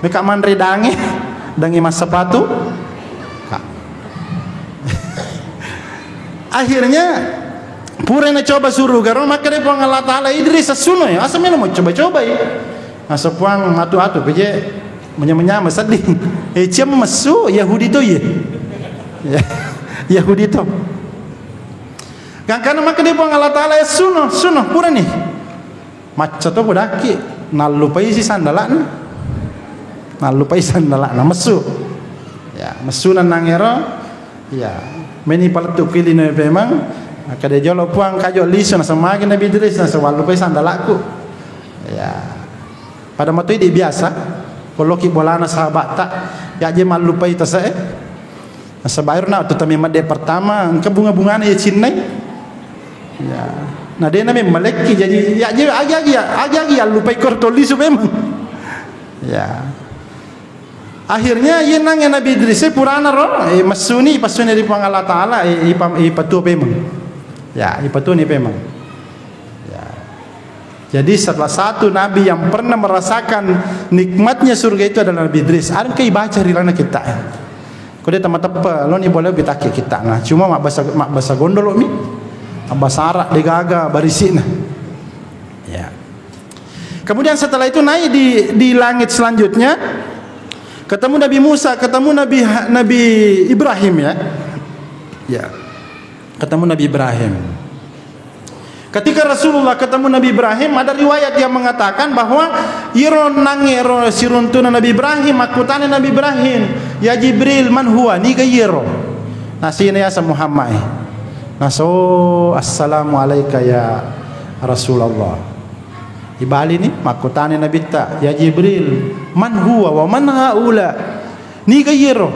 melo kamandre dange mas sepatu ka akhirnya pura na coba suruh garo maka dia puang Allah Taala Idris asuno ya asa melo mau coba-coba ya asa puang atu-atu beje menyama sedih. Ciam mesu Yahudi tu ye. Ya. Yahudi tu. Kan maka dia buang Allah Taala suno pura ni. Maca tu budaki nalupai si sandalan. Nalupai sandalan mesu. Ya, mesu nangero. Ya, meni paletu pilih ni memang. Maka dia jolo puang kajo lisu na sama Nabi Idris na sawalupai sandalaku. Ya. Pada waktu itu biasa kalau ki bolana sahabat tak ya je malupai tasae sabair na tu tami made pertama ke bunga-bunga ya cinnai ya nah dia nami maleki jadi ya je agi lupai kortoli su memang ya akhirnya ye nang Nabi Idris purana ro masuni pasuni di puang Allah Taala ipatu memang ya ipatu ni memang. Jadi salah satu Nabi yang pernah merasakan nikmatnya surga itu adalah Nabi Idris. Ada kai baca rilana kita. Kau dia teman-teman lo ni boleh kita kita nah. Cuma mak bahasa gondol mi. Bahasa Arab degaga barisina. Ya. Kemudian setelah itu naik di langit selanjutnya ketemu Nabi Musa, ketemu Nabi Ibrahim ya. Ya. Ketemu Nabi Ibrahim. Ketika Rasulullah ketemu Nabi Ibrahim, ada riwayat yang mengatakan bahwa iro nangero siruntuna Nabi Ibrahim, makutane Nabi Ibrahim, ya Jibril man huwa ni gayero. Nasine ya Muhammad. Naso assalamu alayka ya Rasulullah. Ibali ni makutane Nabi ta, ya Jibril man huwa wa man haula. Ni gayero.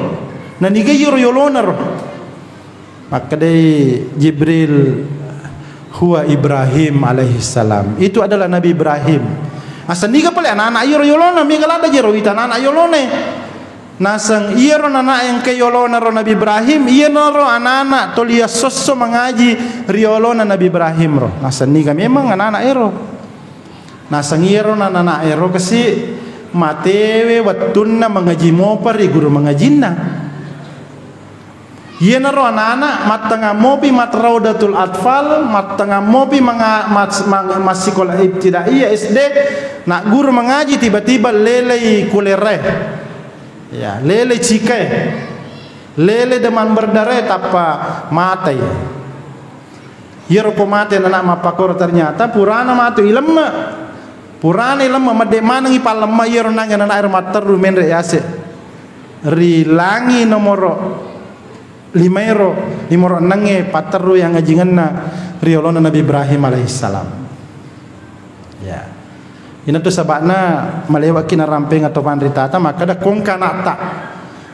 Na ni gayero yolonaro. Maka dei Jibril huwa Ibrahim alaihissalam. Itu adalah Nabi Ibrahim. Asa niga pala anak-anak yoro yolona mi galada jero ita anak yolone. Nasang iro anak yang ke yolona ro Nabi Ibrahim, iya ro anak-anak tolia sosso mengaji riolona Nabi Ibrahim ro. Nasang niga memang anak-anak iro. Nasang iro anak-anak iro kasi matewe watunna mengaji mopar guru mengajinna. Iya naro anak-anak matanga mopi matraudatul atfal matanga mopi masih sekolah ibtidaiyah SD nak guru mengaji tiba-tiba lele kulere ya lele cikai lele deman berdare tapa matai Yero ko mate na mapakor ternyata purana matu ilemma. Purana ilemma made manang ipalemma yero nanya na air materu menre yase. Rilangi nomoro 5 nange pateru yang ngajinganna riolona Nabi Ibrahim alaihissalam. Ya. Ina tu sabakna malewat kina ramping atau pandritata maka da kongka nakta.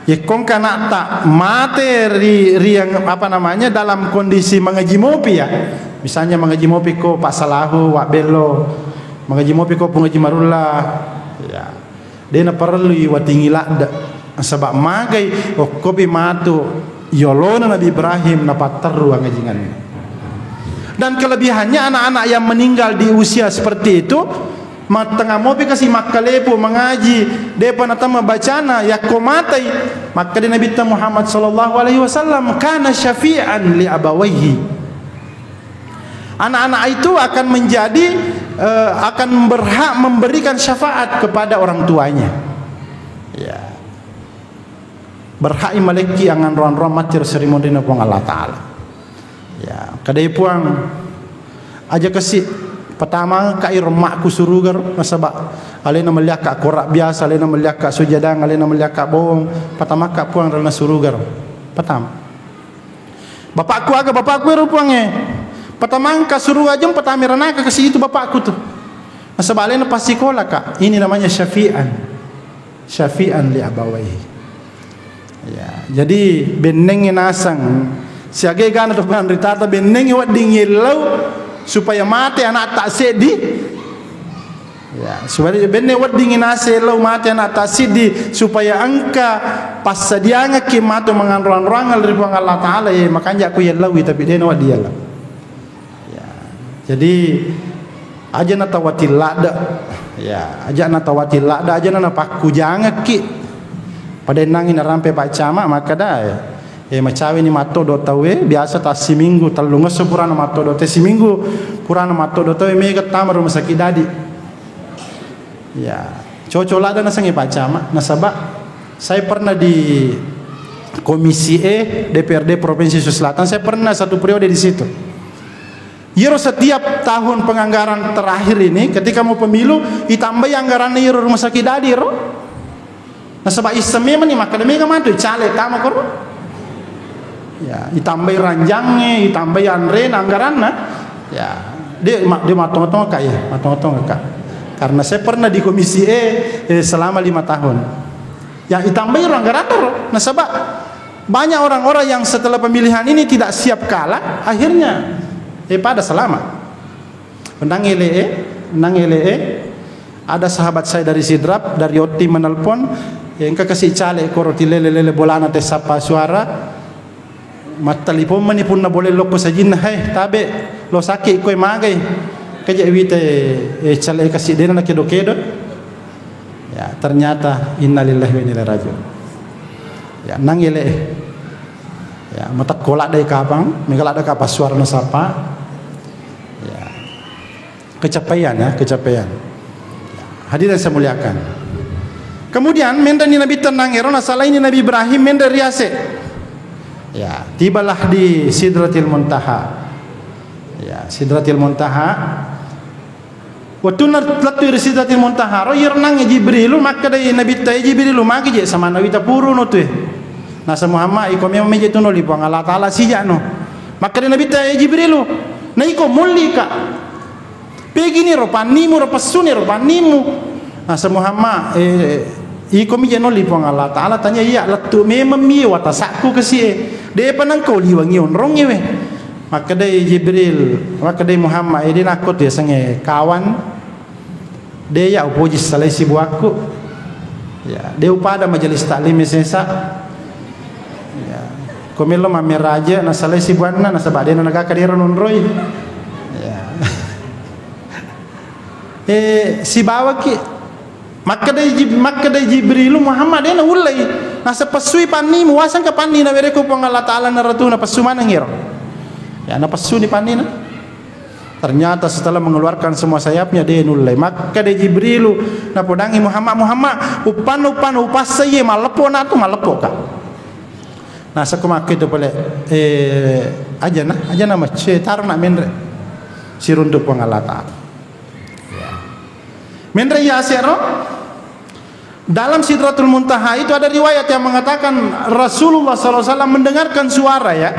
Ya kongka nakta mate ri yang apa namanya dalam kondisi mengaji mopi ya. Misalnya mengaji mopi ko Pak Salahu, Wak Bello, mengaji mopi ko pengaji Marullah. Ya. Dia na perlu watingi lakda sebab magai kopi matu yolona Nabi Ibrahim na pateru ngajingan. Dan kelebihannya anak-anak yang meninggal di usia seperti itu tengah mopi kasih makalepo mengaji depa natama bacana yakomatai maka di Nabi Muhammad sallallahu alaihi wasallam kana syafi'an li abawaihi. Anak-anak itu akan menjadi akan berhak memberikan syafaat kepada orang tuanya. Ya. Berhak maleki angan ruan-ruan matir seremoni pong Allah taala. Ya, kadai puang aja kasih pertama kai remak ku surugar nasabak alena meliak ka korak biasa alena meliak ka sujadang alena meliak ka bohong pertama ka puang rana surugar pertama bapakku aga bapakku rupange pertama ka suruh aja pertama rana ka kasih itu bapakku tuh nasabak alena pas sekolah ka ini namanya syafi'an li abawaihi. Ya, jadi beneng nasang siage gana to ban ritata beneng wat dingilau supaya mati anak tak sedi. Ya, supaya benne wat dingin ase lau mati anak tak sedi supaya angka pas sadianga ki mato mangan-rangal ribuang Allah taala ya makanya aku yelawi tapi dia wat dia lah. Ya. Jadi aja na tawatil lada. Ya, aja na tawatil lada aja na pakku jangan ki. Pada nangin rampe Pak Camat maka dah ya. Macawi ni mato do tawe biasa ta seminggu talunga sepurana mato do te seminggu kurana mato do tawe mega tamar rumah sakit dadi. Ya, cocola ada nasangi Pak Camat nasabak saya pernah di Komisi E DPRD Provinsi Sulawesi Selatan, saya pernah satu periode di situ. Yero setiap tahun penganggaran terakhir ini ketika mau pemilu ditambah anggaran yero rumah sakit dadi ro. Nasabak iseme mani maka mega mantu caleg tama kor. Ya, ditambah ranjangnya, ditambah anren anggaranna. Ya, dia matong-matong kak ya, matong-matong kak. Karena saya pernah di Komisi E selama 5 tahun. Ya, ditambah anggaran tuh. Nah, sebab banyak orang-orang yang setelah pemilihan ini tidak siap kalah, akhirnya pada selamat. Menang LE, ada sahabat saya dari Sidrap, dari Oti menelpon, yang kasih caleg koroti lele bolana te sapa suara. Matalipon mani pun na boleh loko sajin hai tabe lo sakit koy magai kaje wite cale kasih dena na kedo-kedo. Ya ternyata innalillahi wa inna ilaihi rajiun. Ya nangile ya mata kolak dai kapang mengala ada kapas suara na sapa. Ya kecapean. Ya, hadirin saya muliakan. Kemudian mendani Nabi tenang erona salah ini Nabi Ibrahim menda riase. Ya, tibalah di Sidratil Muntaha. Ya, Sidratil Muntaha. Waktu nalatu di Sidratil Muntaha, royer nang Jibril, maka dari Nabi Ta'i Jibril maka je sama Nabi Tapuru no tu. Nasa Muhammad iko memang meje tu no li pang Allah Taala sija no. Maka dari Nabi Ta'i Jibril, na iko muli ka. Pegini ro panimu ro pasuni ro panimu. Nasa Muhammad iko meje no li pang Allah Taala tanya iya latu memang mi watasaku kasih. Dia panang kau liwangi onrong we. Maka dari Jibril, maka dari Muhammad ini nakut dia sange kawan. Dia ya upoji salai si buaku. Ya, dia upada majelis taklim sesa. Ya. Komelo mameraja na salai si buanna na sabade na naga kadiran onroy. Ya. Si bawaki maka dari Jibril Muhammad dia na ulai nasa pasui pani muasan ka pani na mereko pang Allah Taala na ratu na pasuman ang hero. Ya na pasu ni pani na. Ternyata setelah mengeluarkan semua sayapnya dia nulai. Maka dari Jibril na podangi Muhammad upan upasaye malepo na tu malepo ka. Nasa kumaki tu pala aja nama taruh nak mendre sirunduk pang Allah Ta'ala ya. Mendre ya sero dalam Sidratul Muntaha itu ada riwayat yang mengatakan Rasulullah SAW mendengarkan suara ya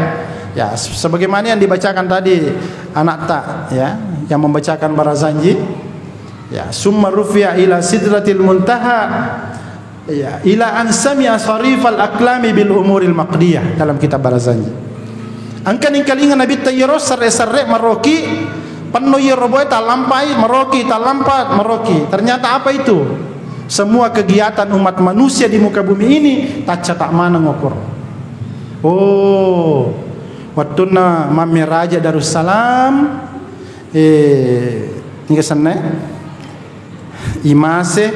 sebagaimana yang dibacakan tadi anak tak ya yang membacakan Barazanji ya summa rufi'a ila Sidratil Muntaha ya ila an sami'a sarifal aklami bil umuril maqdiyah dalam kitab Barazanji angkan ingkalingan Nabi tayyiro sarre maroki penuh yeroboy talampai maroki ternyata apa itu semua kegiatan umat manusia di muka bumi ini tak mana ngokur wattuna mami raja Darussalam hingga sana imase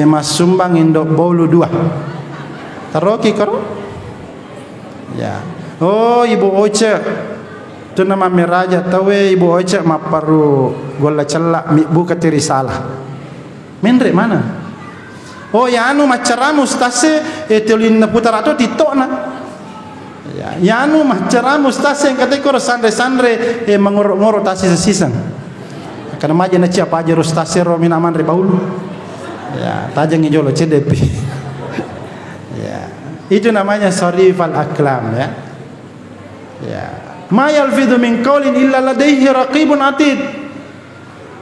mas sumbang indok bolu 2 taroki karo ya ibu Oce tu nama meraja tawe ibu Oce maparu gola celak buka tirisalah mendre mana ya anu macaramu stase telin putar atau titokna ya anu macaramu stase yang kata kor sandre mengorok tasi sesisan karena maja na cia paja rostase ro minaman re baulu ya tajang jolo CDP ya itu namanya sarifal aklam ya ma yalfidhu min qaulin illa ladaihi raqibun atid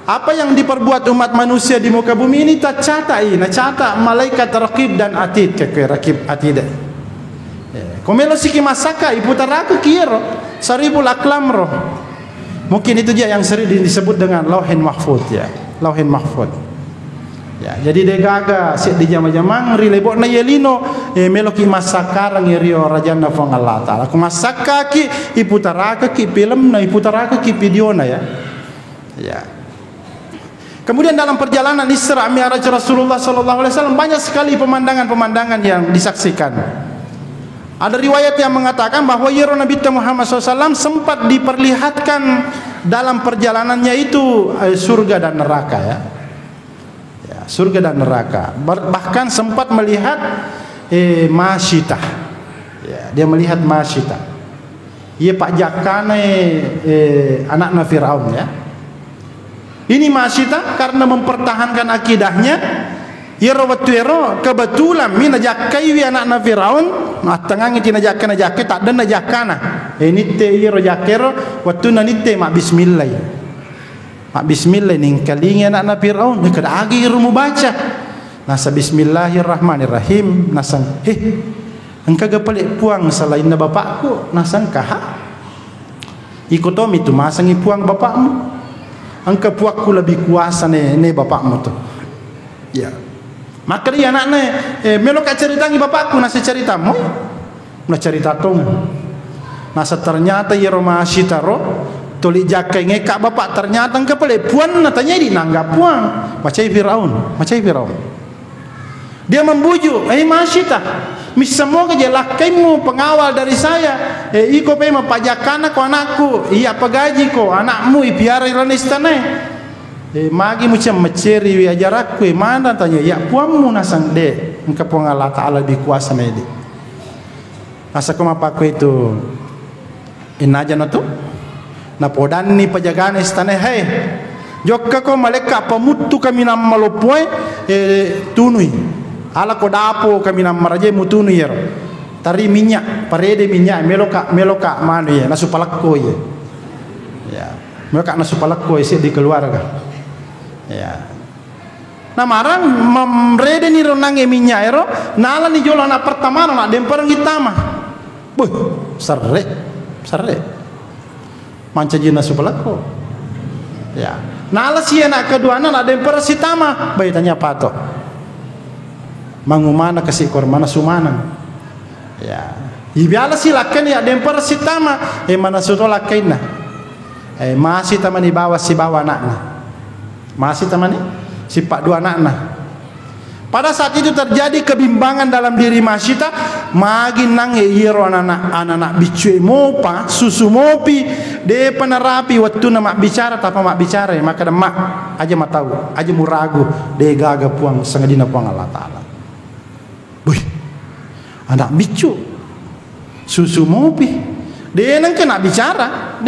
apa yang diperbuat umat manusia di muka bumi ini tak catat malaikat raqib dan atid raqib atid komelo siki masaka iputaraka kiro sariful aklam ro mungkin itu dia yang sering disebut dengan lauhin mahfud ya lauhin mahfud ya jadi degaga sit di jama-jamang rilebok na yelino meloki masakara ngirio rajana fong Allah Ta'ala ku masaka ki iputaraka ki film na iputaraka ki video na ya kemudian dalam perjalanan Isra Mi'raj Rasulullah sallallahu alaihi wasallam banyak sekali pemandangan-pemandangan yang disaksikan. Ada riwayat yang mengatakan bahwa Nabi Muhammad SAW sempat diperlihatkan dalam perjalanannya itu surga dan neraka ya surga dan neraka. Bahkan sempat melihat Masyitah dia melihat Masyitah pak jakane anakna Fir'aun ya. Ini Masyitah karena mempertahankan akidahnya kebetulan mina jakai wi anakna Fir'aun tangangi tina jakana jakai tak dena jakana ini te iro jakero waktu nanti mak bismillah ning kalingi anakna Fir'aun kada agi rumu baca nasa bismillahirrahmanirrahim nasang engka gapalik puang selain na bapakku nasang kaha ikotomi tu masangi puang bapakmu engka puakku lebih kuasa ne bapakmu tu ya maka dia anaknya melok ceritangi bapakku nasa ceritamu na cerita tongan nasa ternyata Roma Syitaro tuli jakai ngekak bapak ternyata engka pale puan natanya di nanggap puang macai Firaun dia membujuk Masyitah semua kejelakaimu pengawal dari saya iko pe mapajakana ko anakku iya pagaji ko anakmu ipiara ilan istana magi macam menceri wi ajarakku mana tanya ya puammu nasang de engka puang Allah Ta'ala lebih kuasa medi asa ko mapaku itu inaja no tu na podani pajagaan istana jokka ko maleka pamutu kami nam malopoe tunui ala ko dapo kami nam maraje mutunu yer tari minyak parede minyak meloka manu ya nasu palakko ya meloka nasu palakko isi di keluarga ya nah marang memrede ni ronang minyak ero nala ni jolo na pertama na demperang hitama serre manca jina nasu palakko ya nala sia na kedua na demper sitama bayi tanya pato mangumana kasih kormana sumana ya ibiala silakan ya demper sitama mana suto lakaina masih tamani bawa si bawa anakna masih tamani si pak dua anakna pada saat itu terjadi kebimbangan dalam diri Masyitah magi nang yero anak bicu mopa susu mopi de penerapi waktu nama bicara tapa mak bicara maka mak aja mak tahu aja muragu de gaga puang sengadina puang Allah Ta'ala anak bicu susu mopi Dia nak kena bicara,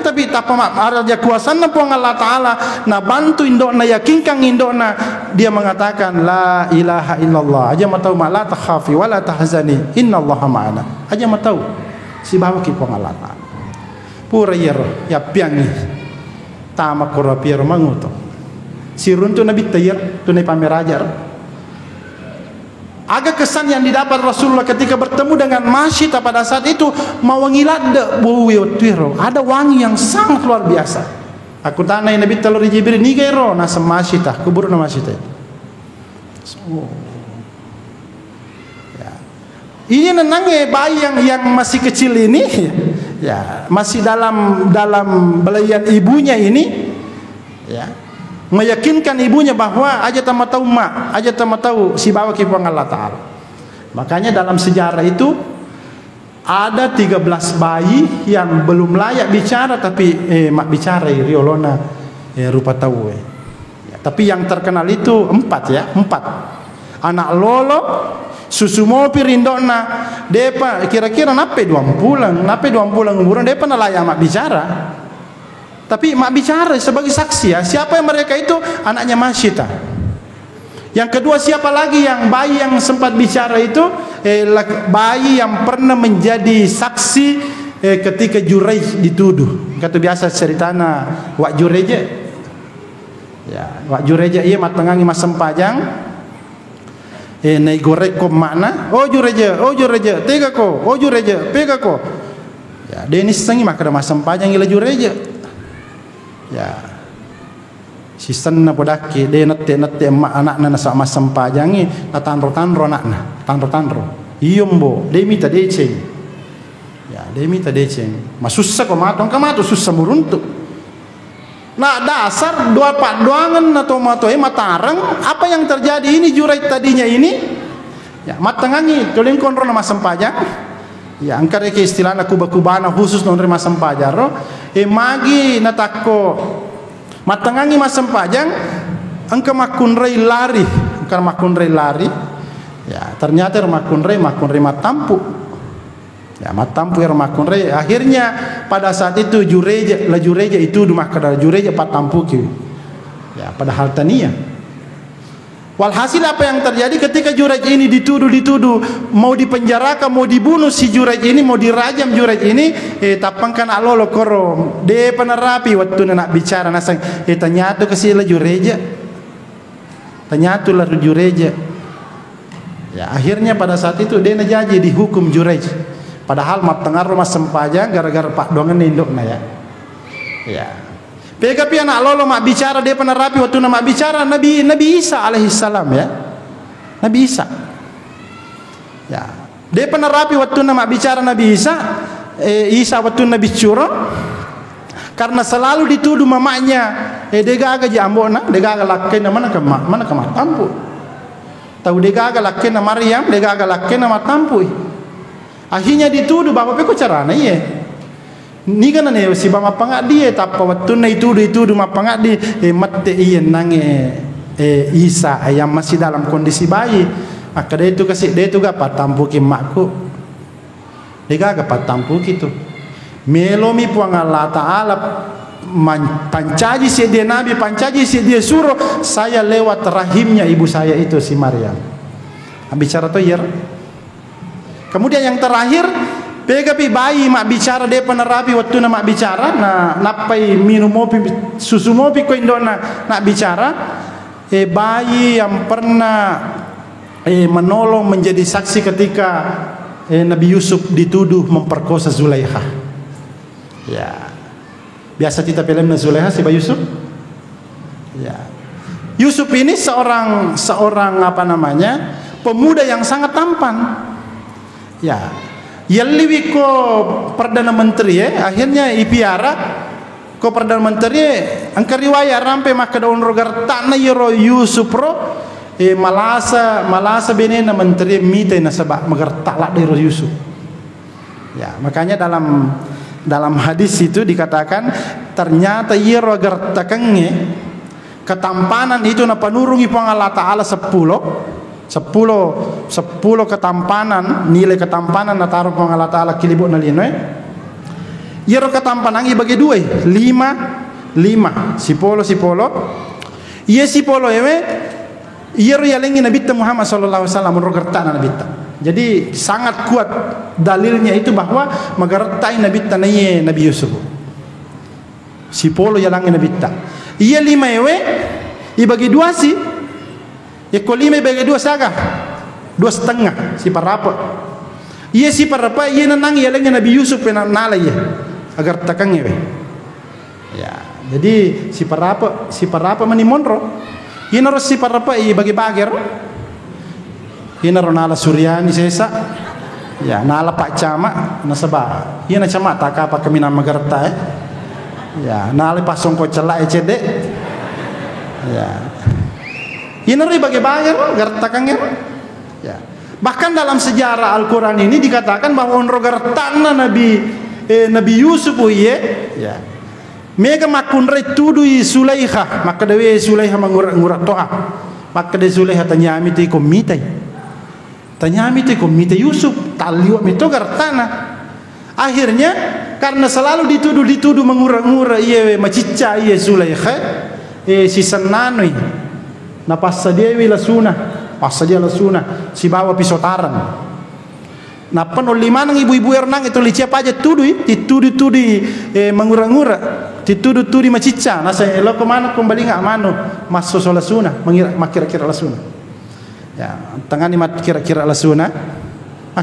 tapi tapa araja kuasana puang Allah Taala na bantu indok na yakinkan indok na dia mengatakan la ilaha illallah aja matau ma la takhafi wala tahzani innallaha ma'ana aja matau si bawa ki puang Allah Taala pura yero ya piangi tama koro piero manguto si runtu nabi tayar tunai pamerajar. Agak kesan yang didapat Rasulullah ketika bertemu dengan Masyitah pada saat itu mawangilat de buwiotiro. Ada wangi yang sangat luar biasa. Aku tanya Nabi telur Jibril ni gairo nasa Masyitah kubur na Masyitah. Ya. Ini nenangnya bayi yang masih kecil ini, ya masih dalam belayan ibunya ini, ya. Meyakinkan ibunya bahwa aja tahu mak, aja tahu si bawa ki Allah Taala. Makanya dalam sejarah itu ada 13 bayi yang belum layak bicara tapi mak bicara riolona rupa tahu. Ya, tapi yang terkenal itu 4. Anak lolo susu mopi rindona depa kira-kira nape 2 bulan umuran depa na layak mak bicara. Tapi mak bicara sebagai saksi ya. Siapa yang mereka itu? Anaknya Masyitah. Yang kedua siapa lagi yang bayi yang sempat bicara itu? Bayi yang pernah menjadi saksi ketika Juraij dituduh. Kata biasa ceritana wak Juraij. Ya, wak Juraij iya matengangi mas sempajang. Naik gorek ko makna. Oh Juraij, tega ko. Oh Juraij, pega ko. Ya, dia ini sengi makna mas sempajang ila Juraij. Ya, si senna podaki de nette emak anakna nasa mas sempajangi na tanro anakna tanro iyombo de mita deceng ya de mita deceng masussa ko matong kamato susah muruntu nah dasar dua paduangan atau mato matarang apa yang terjadi ini Juraij tadinya ini ya matangangi toleng konro na mas sempajang ya angkar ke istilahna kubana khusus non mas sempajaro magi natako matangangi mas sempajang angka makunrei lari ya ternyata makunrei matampu ya matampu makunrei akhirnya pada saat itu Jureja itu dumah kadar Jureja patampu ki ya padahal tania. Walhasil apa yang terjadi ketika Juraij ini dituduh mau dipenjarakan, mau dibunuh si Juraij ini, mau dirajam Juraij ini, tapangkan alolo koro de panarapi waktu nak bicara nasang tanyatu kasih la Jureja. Tanyatu la Jureja. Ya akhirnya pada saat itu dia najaji dihukum Juraij. Padahal matengah rumah sempajang gara-gara pak dongen induk na ya. Ya. Pega pi anak lolo mak bicara dia penerapi waktu nak bicara Nabi Isa alaihissalam ya. Nabi Isa. Ya. Dia penerapi waktu nak bicara Nabi Isa waktu Nabi curo karena selalu dituduh mamanya dia gaga jambona, dia gaga lakken mana ke matampu. Tahu dia gaga lakken Maryam, dia gaga lakken matampu. Akhirnya dituduh bahwa peko carana iya. Ni kan ne si bama pangak dia tapa waktu na itu mapangak di mate iya nange Isa yang masih dalam kondisi bayi maka dia itu kasih dia itu gak patampu ki makku dia gak patampu gitu melomi puang Allah Ta'ala pancaji si dia nabi pancaji si dia suruh saya lewat rahimnya ibu saya itu si Maryam bicara to yer kemudian yang terakhir pega pi bayi mak bicara dia penerapi waktu nak bicara napai minum mopi susu mopi ko indona nak bicara bayi yang pernah menolong menjadi saksi ketika Nabi Yusuf dituduh memperkosa Zulaikha. Ya. Biasa kita film Zulaikha si Yusuf. Ya. Yusuf ini seorang apa namanya? Pemuda yang sangat tampan. Ya. Yalliwi ko Perdana Menteri akhirnya ipiara ko Perdana Menteri angka riwayat rampe maka daun rogar tanah yoro Yusuf ro malasa benena menteri mite na sabak magar talak dari Yusuf ya makanya dalam hadis itu dikatakan ternyata yero agar takenge ketampanan itu na panurungi pang Allah Ta'ala 10 ketampanan nilai ketampanan na taruh pang Allah Ta'ala kilibuk na linoy Yero katampanangi bagi dua, lima. Sipolo. Iya sipolo ewe. Yero yalengi Nabi Muhammad sallallahu alaihi wasallam rogertana Nabi. Jadi sangat kuat dalilnya itu bahwa magartai Nabi tanaye Nabi Yusuf. Sipolo yalangi Nabi. Iya lima ewe. Ibagi dua sih. Eko lima bagi dua saga. 2,5 si parapa. Iya si parapa iya nanang yalengi Nabi Yusuf penala iya. Agar takang ewe. Ya, jadi si parapa mani monro. Iya naros si parapa iya bagi-bagi. Iya naro nala Suryani sesa. Ya, nala Pak Camat nasaba. Iya na camat tak apa kami nama gerta ya, nala pasong ko celak cede. Ya. Iya naro bagi-bagi gerta kang ya. Bahkan dalam sejarah Al-Quran ini dikatakan bahwa onro gertana Nabi Yusuf ya. Mega makunre tudui Sulaiha, maka dewe Sulaiha mengurat toa. Maka de Sulaiha tanyami te komitai. Tanyami te komitai Yusuf, taliwa mito gertana. Akhirnya karena selalu dituduh mengura-ngura iye macica iye Sulaiha, si senanoi. Napasa dewi lasuna, pasa dia lasuna, si bawa pisotaran. Nah penoliman ibu-ibu ernang itu licap aja dituduh mengura-ngura, dituduh macica. Nah saya lo kemana kembali nggak mano masuk lasuna, kira-kira lasuna. Ya tengah ni kira-kira lasuna,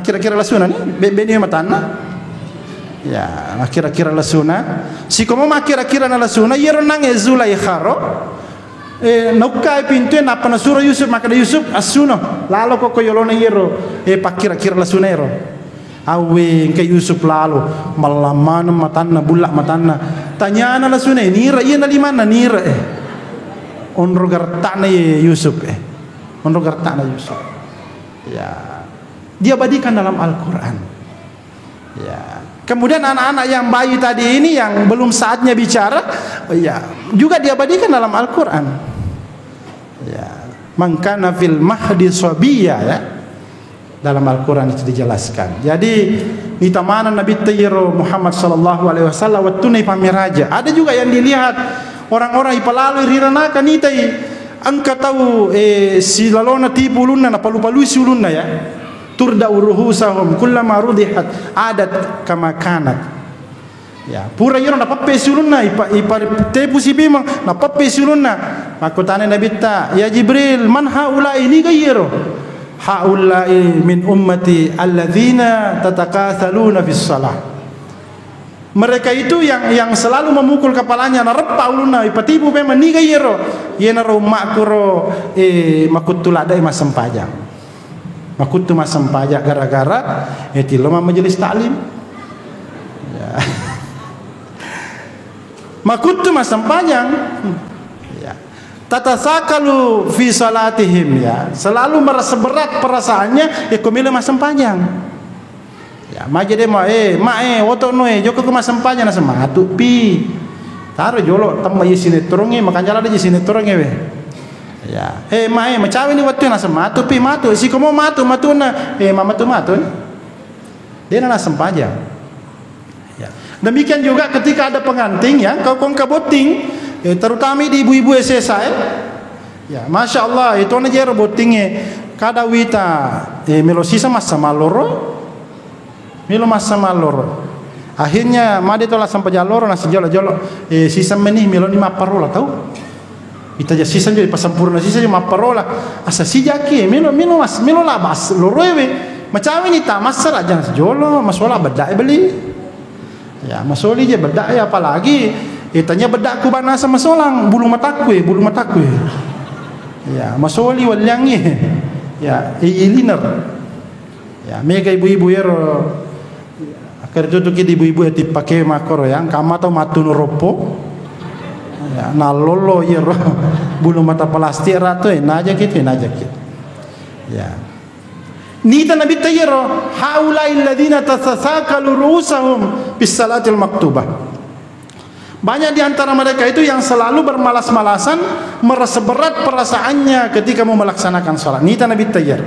kira-kira lasuna ni beni matana. Ya kira-kira lasuna. Si kamu kira-kira na lasuna, ia renang Zulaikharo. Naukai pintu na panasura Yusuf maka Yusuf asuno lalu kok yolona yero pakira-kira lasunero awe ke Yusuf lalu malaman matanna bulak matanna tanyana lasune nira iya na limana nira onro gartana Yusuf onro gartana Yusuf ya dia badikan dalam Al-Quran ya. Kemudian anak-anak yang bayi tadi ini yang belum saatnya bicara, ya juga diabadikan dalam Al-Quran. Ya, mangkana fil mahdi sabiya ya. Dalam Al-Quran itu dijelaskan. Jadi nita mana Nabi Tayyiro Muhammad sallallahu alaihi wasallam waktu ni pamiraja. Ada juga yang dilihat orang-orang ipalalu rirana kanitai angka tahu si lalona tipu ulunna na palu-palu si ulunna ya. Turda uruhusahum kullama rudihat adat kama kanat ya pura yoro na pappe sulunna ipa tepu si bima na pappe sulunna makutane Nabi ta ya Jibril man haula ini gayero haula min ummati alladzina tatakathaluna fis salah mereka itu yang selalu memukul kepalanya na repa ulunna ipa tipu bema ni gayero yena ro makuro makutulada masam pajang makutu masam pajak gara-gara loma majelis taklim ya. Makutu masam pajang ya. Tatasakalu fi salatihim ya. Selalu merasa berat perasaannya komile masam pajang ya majede woto noe joko ke masam pajang na sematu pi taro jolo tamba yisine turunge makanya ada yisine turunge we ya macawe ni waktu na sematu pi matu si komo matu na matu dia na sempajang ya demikian juga ketika ada pengantin ya kau kaboting terutama di ibu-ibu SSA ya Masya Allah itu na jero botingnya kada wita melo sisa masa maloro akhirnya made tola sampajaloro na sejolo sisa menih melo ni maparola tahu ita ja sisa jadi pasampurna sisa jadi maparola asa si jaki milo labas loroewe macawe ni ta masara jangan sejolo masola bedak beli ya masoli je bedak ya apalagi itanya bedak ku bana sama solang bulu mataku ya masoli walyangi ya iliner ya mega ibu-ibu yero akar tutuki ibu-ibu ati pakai makoro yang kama tau matun ropo ya nalolo yero bulu mata plastik rato naja gitu ya nita Nabi Tayyiro haulai alladziina tatasakalu ru'usahum bis salatil maktubah banyak di antara mereka itu yang selalu bermalas-malasan merasa berat perasaannya ketika mau melaksanakan salat nita Nabi Tayyiro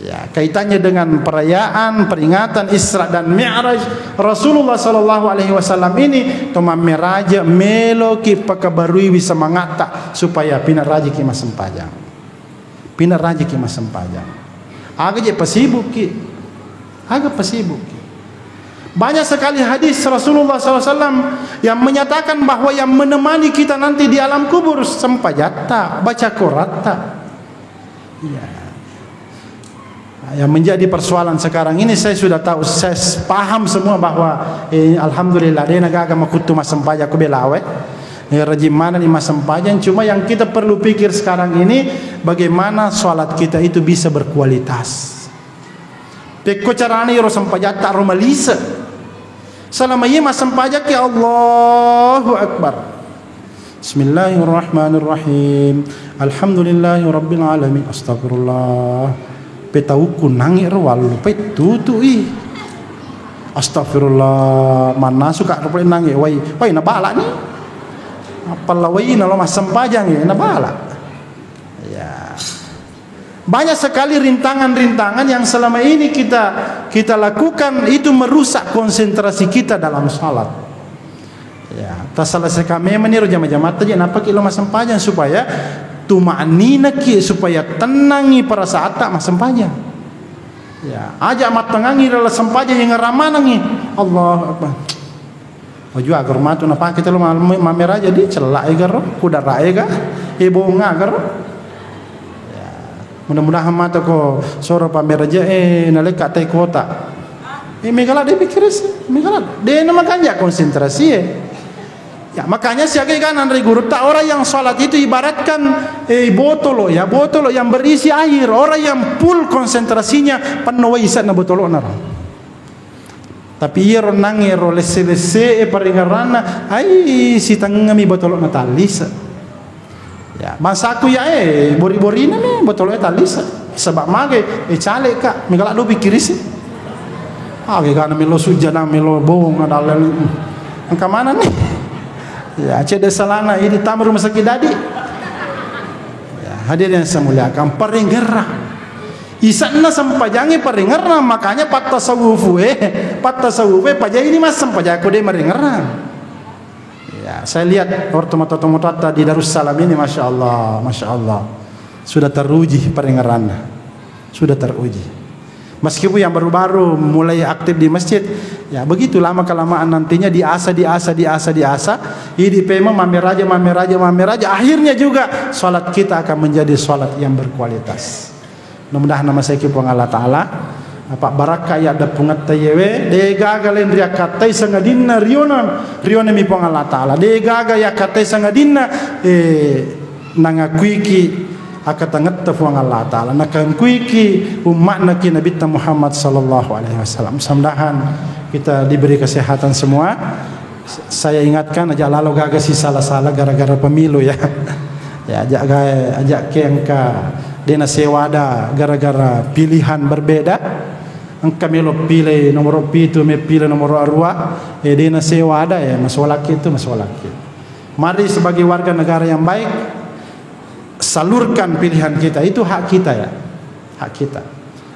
Ya, kaitannya dengan perayaan peringatan Isra dan Mi'raj Rasulullah sallallahu alaihi wasallam ini toma meraja melo ki pakabarui bisa mangata supaya pina raja ki masempajang. Pina raja ki masempajang. Aga je pasibuk ki. Aga pasibuk ki. Banyak sekali hadis Rasulullah SAW yang menyatakan bahwa yang menemani kita nanti di alam kubur sempajata, baca Qur'ata. Ya. Yang menjadi persoalan sekarang ini saya sudah tahu, saya paham semua bahwa alhamdulillah dia naga makutu masempaja ku belawe. Rejim mana ni masempajan, cuma yang kita perlu pikir sekarang ini bagaimana salat kita itu bisa berkualitas. Peko carane ro sempajata ro malisa. Selama ia masempajak ya Allahu Akbar. Bismillahirrahmanirrahim. Alhamdulillahirabbil alamin. Astagfirullah. Petauku nangis rawal petutu ih. Astagfirullah. Mana suka rupanya nangis. Wai na bala ni. Apalah wai na lo masempajang ya na bala. Ya. Banyak sekali rintangan-rintangan yang selama ini kita lakukan itu merusak konsentrasi kita dalam salat. Ya, tak selesai kami meniru jamaah-jamaah tadi napa kilo masempajang supaya tumanina ki supaya tenangi para saat tak masempajang. Ya, ajak matengangi dalam sempajang yang ramanangi. Allah Akbar. Ojo agar matu napa kita lu mamera jadi celak agar kuda rae ga ibu ngagar. Mudah-mudahan mata ko soro pamer aja nalek katai kota. Megala dia pikir sih, megala dia nama kanja konsentrasi ya. Makanya siaga kan Andre guru tak orang yang salat itu ibaratkan botolo ya, botolo yang berisi air. Orang yang full konsentrasinya penuh isa na botolo nara. Tapi ia renang ro lese-lese paringarana ai si tangami botolo na talisa. Ya, masaku ya bori-borina me botolnya talisa sebab mage cale kak megala do pikir sih. Age kana melo sujana melo bohong adalah angka mana nih? Ya, cede salana ini tamu rumah sakit dadi. Ya, hadirin yang saya muliakan, paringerah. Isana sampajangi paringerah, makanya pat tasawufu pajai ini mas sampajaku de maringerah. Ya, saya lihat ortomoto-tomotata di Darussalam ini, masya Allah, sudah teruji perengarannya, sudah teruji. Meskipun yang baru-baru mulai aktif di masjid, ya begitu lama kelamaan nantinya diasa, ini pema mameraja, akhirnya juga salat kita akan menjadi salat yang berkualitas. Mudah-mudahan nama saya kipu Allah Taala. Pak baraka ya ada pungat tayewe de gaga len ria katai sangadinna riona mi pong Allah Taala de gaga ya katai sangadinna nanga kuiki akatangat tafuang Allah Taala nakan kuiki umat naki Nabi Muhammad sallallahu alaihi wasallam. Mudah-mudahan kita diberi kesehatan semua. Saya ingatkan aja lalu gaga si salah-salah gara-gara pemilu ya. Ya ajak kengka dena sewada gara-gara pilihan berbeda. Kami lo pilih nomor pitu, me pilih nomor arwah, dena sewa ada ya masalah itu. Mari sebagai warga negara yang baik salurkan pilihan kita, itu hak kita ya, hak kita.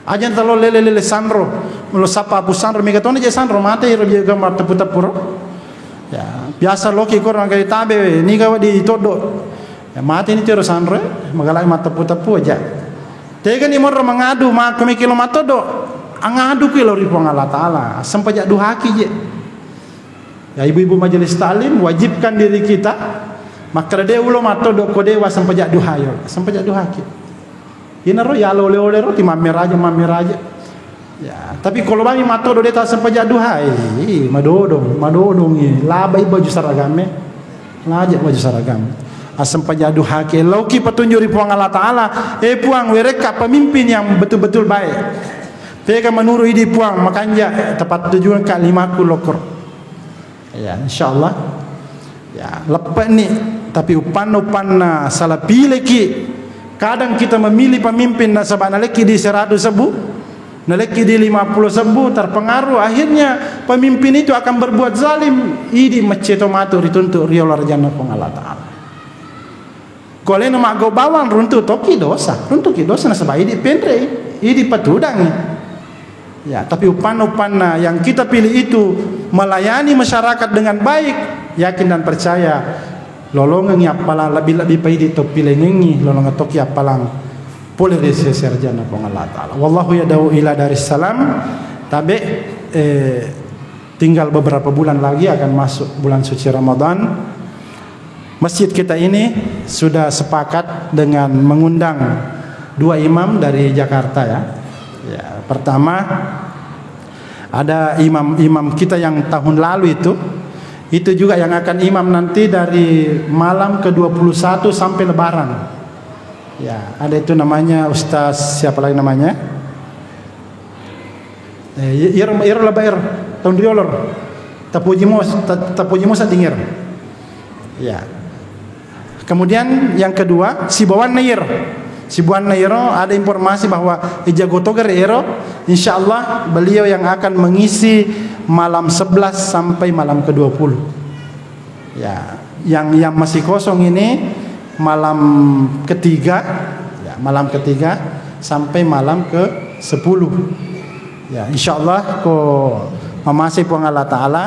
Ajan talo lele sandro, melo sapa apu sandro, megatone je sandro mate iro juga mata putapuro. Ya biasa loki korang kaya tabe, ni kawa di todo. Ya mate ini tiro sandro, magalai mata putapu aja. Tega ni moro mangadu mak kami kilometer do. Angadu ke lori puang Allah Taala sempajak duhaki je. Ya ibu-ibu majelis taklim wajibkan diri kita maka dia ulo mato do kodewa sempajak duhayo sempajak duhaki. Ina ro ya lo le ro ti mameraja. Ya, tapi kalau kami mato do deta sempajak duhai madodong ni labai baju saragame. Lajak baju saragame. Asam pajadu hake lauki petunjuk di puang Allah Taala puang mereka pemimpin yang betul-betul baik. Pega menurut di puang makanya tepat tujuan ke 5 lokor. Ya insyaallah. Ya lepas ni tapi upan salah pilih ki. Kadang kita memilih pemimpin nasabana leki di 100 sebu, naleki di 50 sebu terpengaruh akhirnya pemimpin itu akan berbuat zalim. Idi maceto matu dituntut riolar jannah pun Allah Taala. Kalau nama go bawang runtuh toki dosa nasabai di pendre ini patudang. Ya, tapi upan-upanna yang kita pilih itu melayani masyarakat dengan baik, yakin dan percaya lolongan ya palang lebih pahit itu pilih ngengi lolongan tok ya palang boleh serjana pong Allah Ta'ala. Wallahu yad'u ila daris salam. Tabe tinggal beberapa bulan lagi akan masuk bulan suci Ramadan. Masjid kita ini sudah sepakat dengan mengundang 2 imam dari Jakarta ya. Ya, pertama ada imam kita yang tahun lalu itu juga yang akan imam nanti dari malam ke-21 sampai lebaran. Ya, ada itu namanya Ustaz siapa lagi namanya? Ir labair tahun diolor. Tapujimu satingir. Ya. Kemudian yang kedua Sibawan Nair. Sibuan Nairo ada informasi bahwa Jagotoger Ero insyaallah beliau yang akan mengisi malam 11 sampai malam ke-20. Ya, yang masih kosong ini malam ketiga, ya, malam ketiga sampai malam ke-10. Ya, insyaallah ko mamasi pun Allah Taala.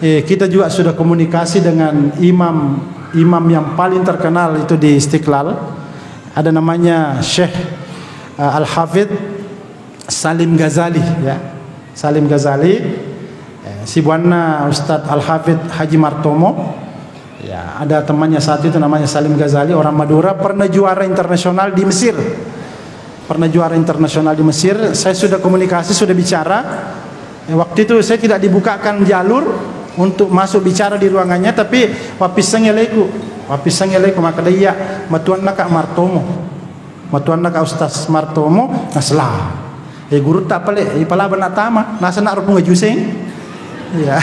Kita juga sudah komunikasi dengan imam yang paling terkenal itu di Istiqlal. Ada namanya Syekh Al-Hafidh Salim Ghazali ya. Salim Ghazali. Sibuanna Ustadz Al-Hafidh Haji Martomo. Ya, ada temannya satu itu namanya Salim Ghazali, orang Madura, pernah juara internasional di Mesir. Saya sudah komunikasi, sudah bicara. Waktu itu saya tidak dibukakan jalur untuk masuk bicara di ruangannya, tapi wapisangeleku maka dia matuan nak Martomo, matuan nak Ustaz Martomo naslah. Guru tak pale, pala benak tama, nasa nak rupung ngejuseng. Ya.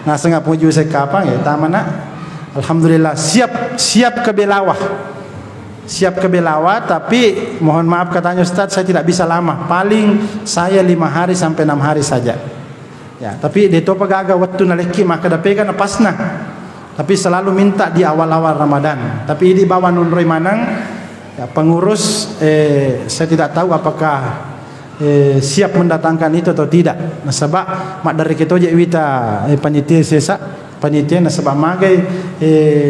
Nasa ngap ngejuseng kapang ya tama nak. Alhamdulillah siap ke Belawah. Siap ke Belawah, tapi mohon maaf katanya Ustaz, saya tidak bisa lama. Paling saya 5 hari sampai 6 hari saja. Ya, tapi dia topa gaga waktu naleki maka dapegan pasna. Tapi selalu minta di awal-awal Ramadan. Tapi di bawah Nunroy Manang ya, pengurus saya tidak tahu apakah siap mendatangkan itu atau tidak. Nah, sebab mak dari kita je wita panitia sesa panitia nah sebab magai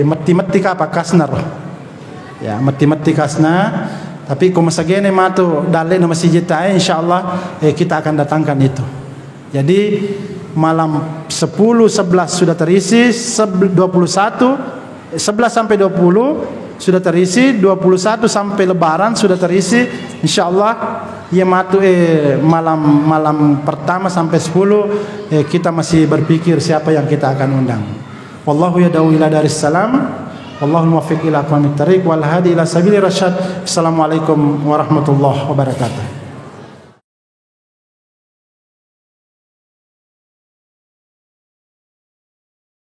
mati-mati ka apa kasnar. Ya, mati-mati kasna. Tapi kalau masagene matu dalek na masjid ta insyaallah kita akan datangkan itu. Jadi malam 10 11 sudah terisi, 11 sampai 20 sudah terisi, 21 sampai lebaran sudah terisi. Insyaallah ya matu malam pertama sampai 10 kita masih berpikir siapa yang kita akan undang. Wallahu yad'u ila daris salam. Wallahul muwaffiq ila aqwamit thariq wal hadi ila sabili rasyad. Assalamualaikum warahmatullahi wabarakatuh.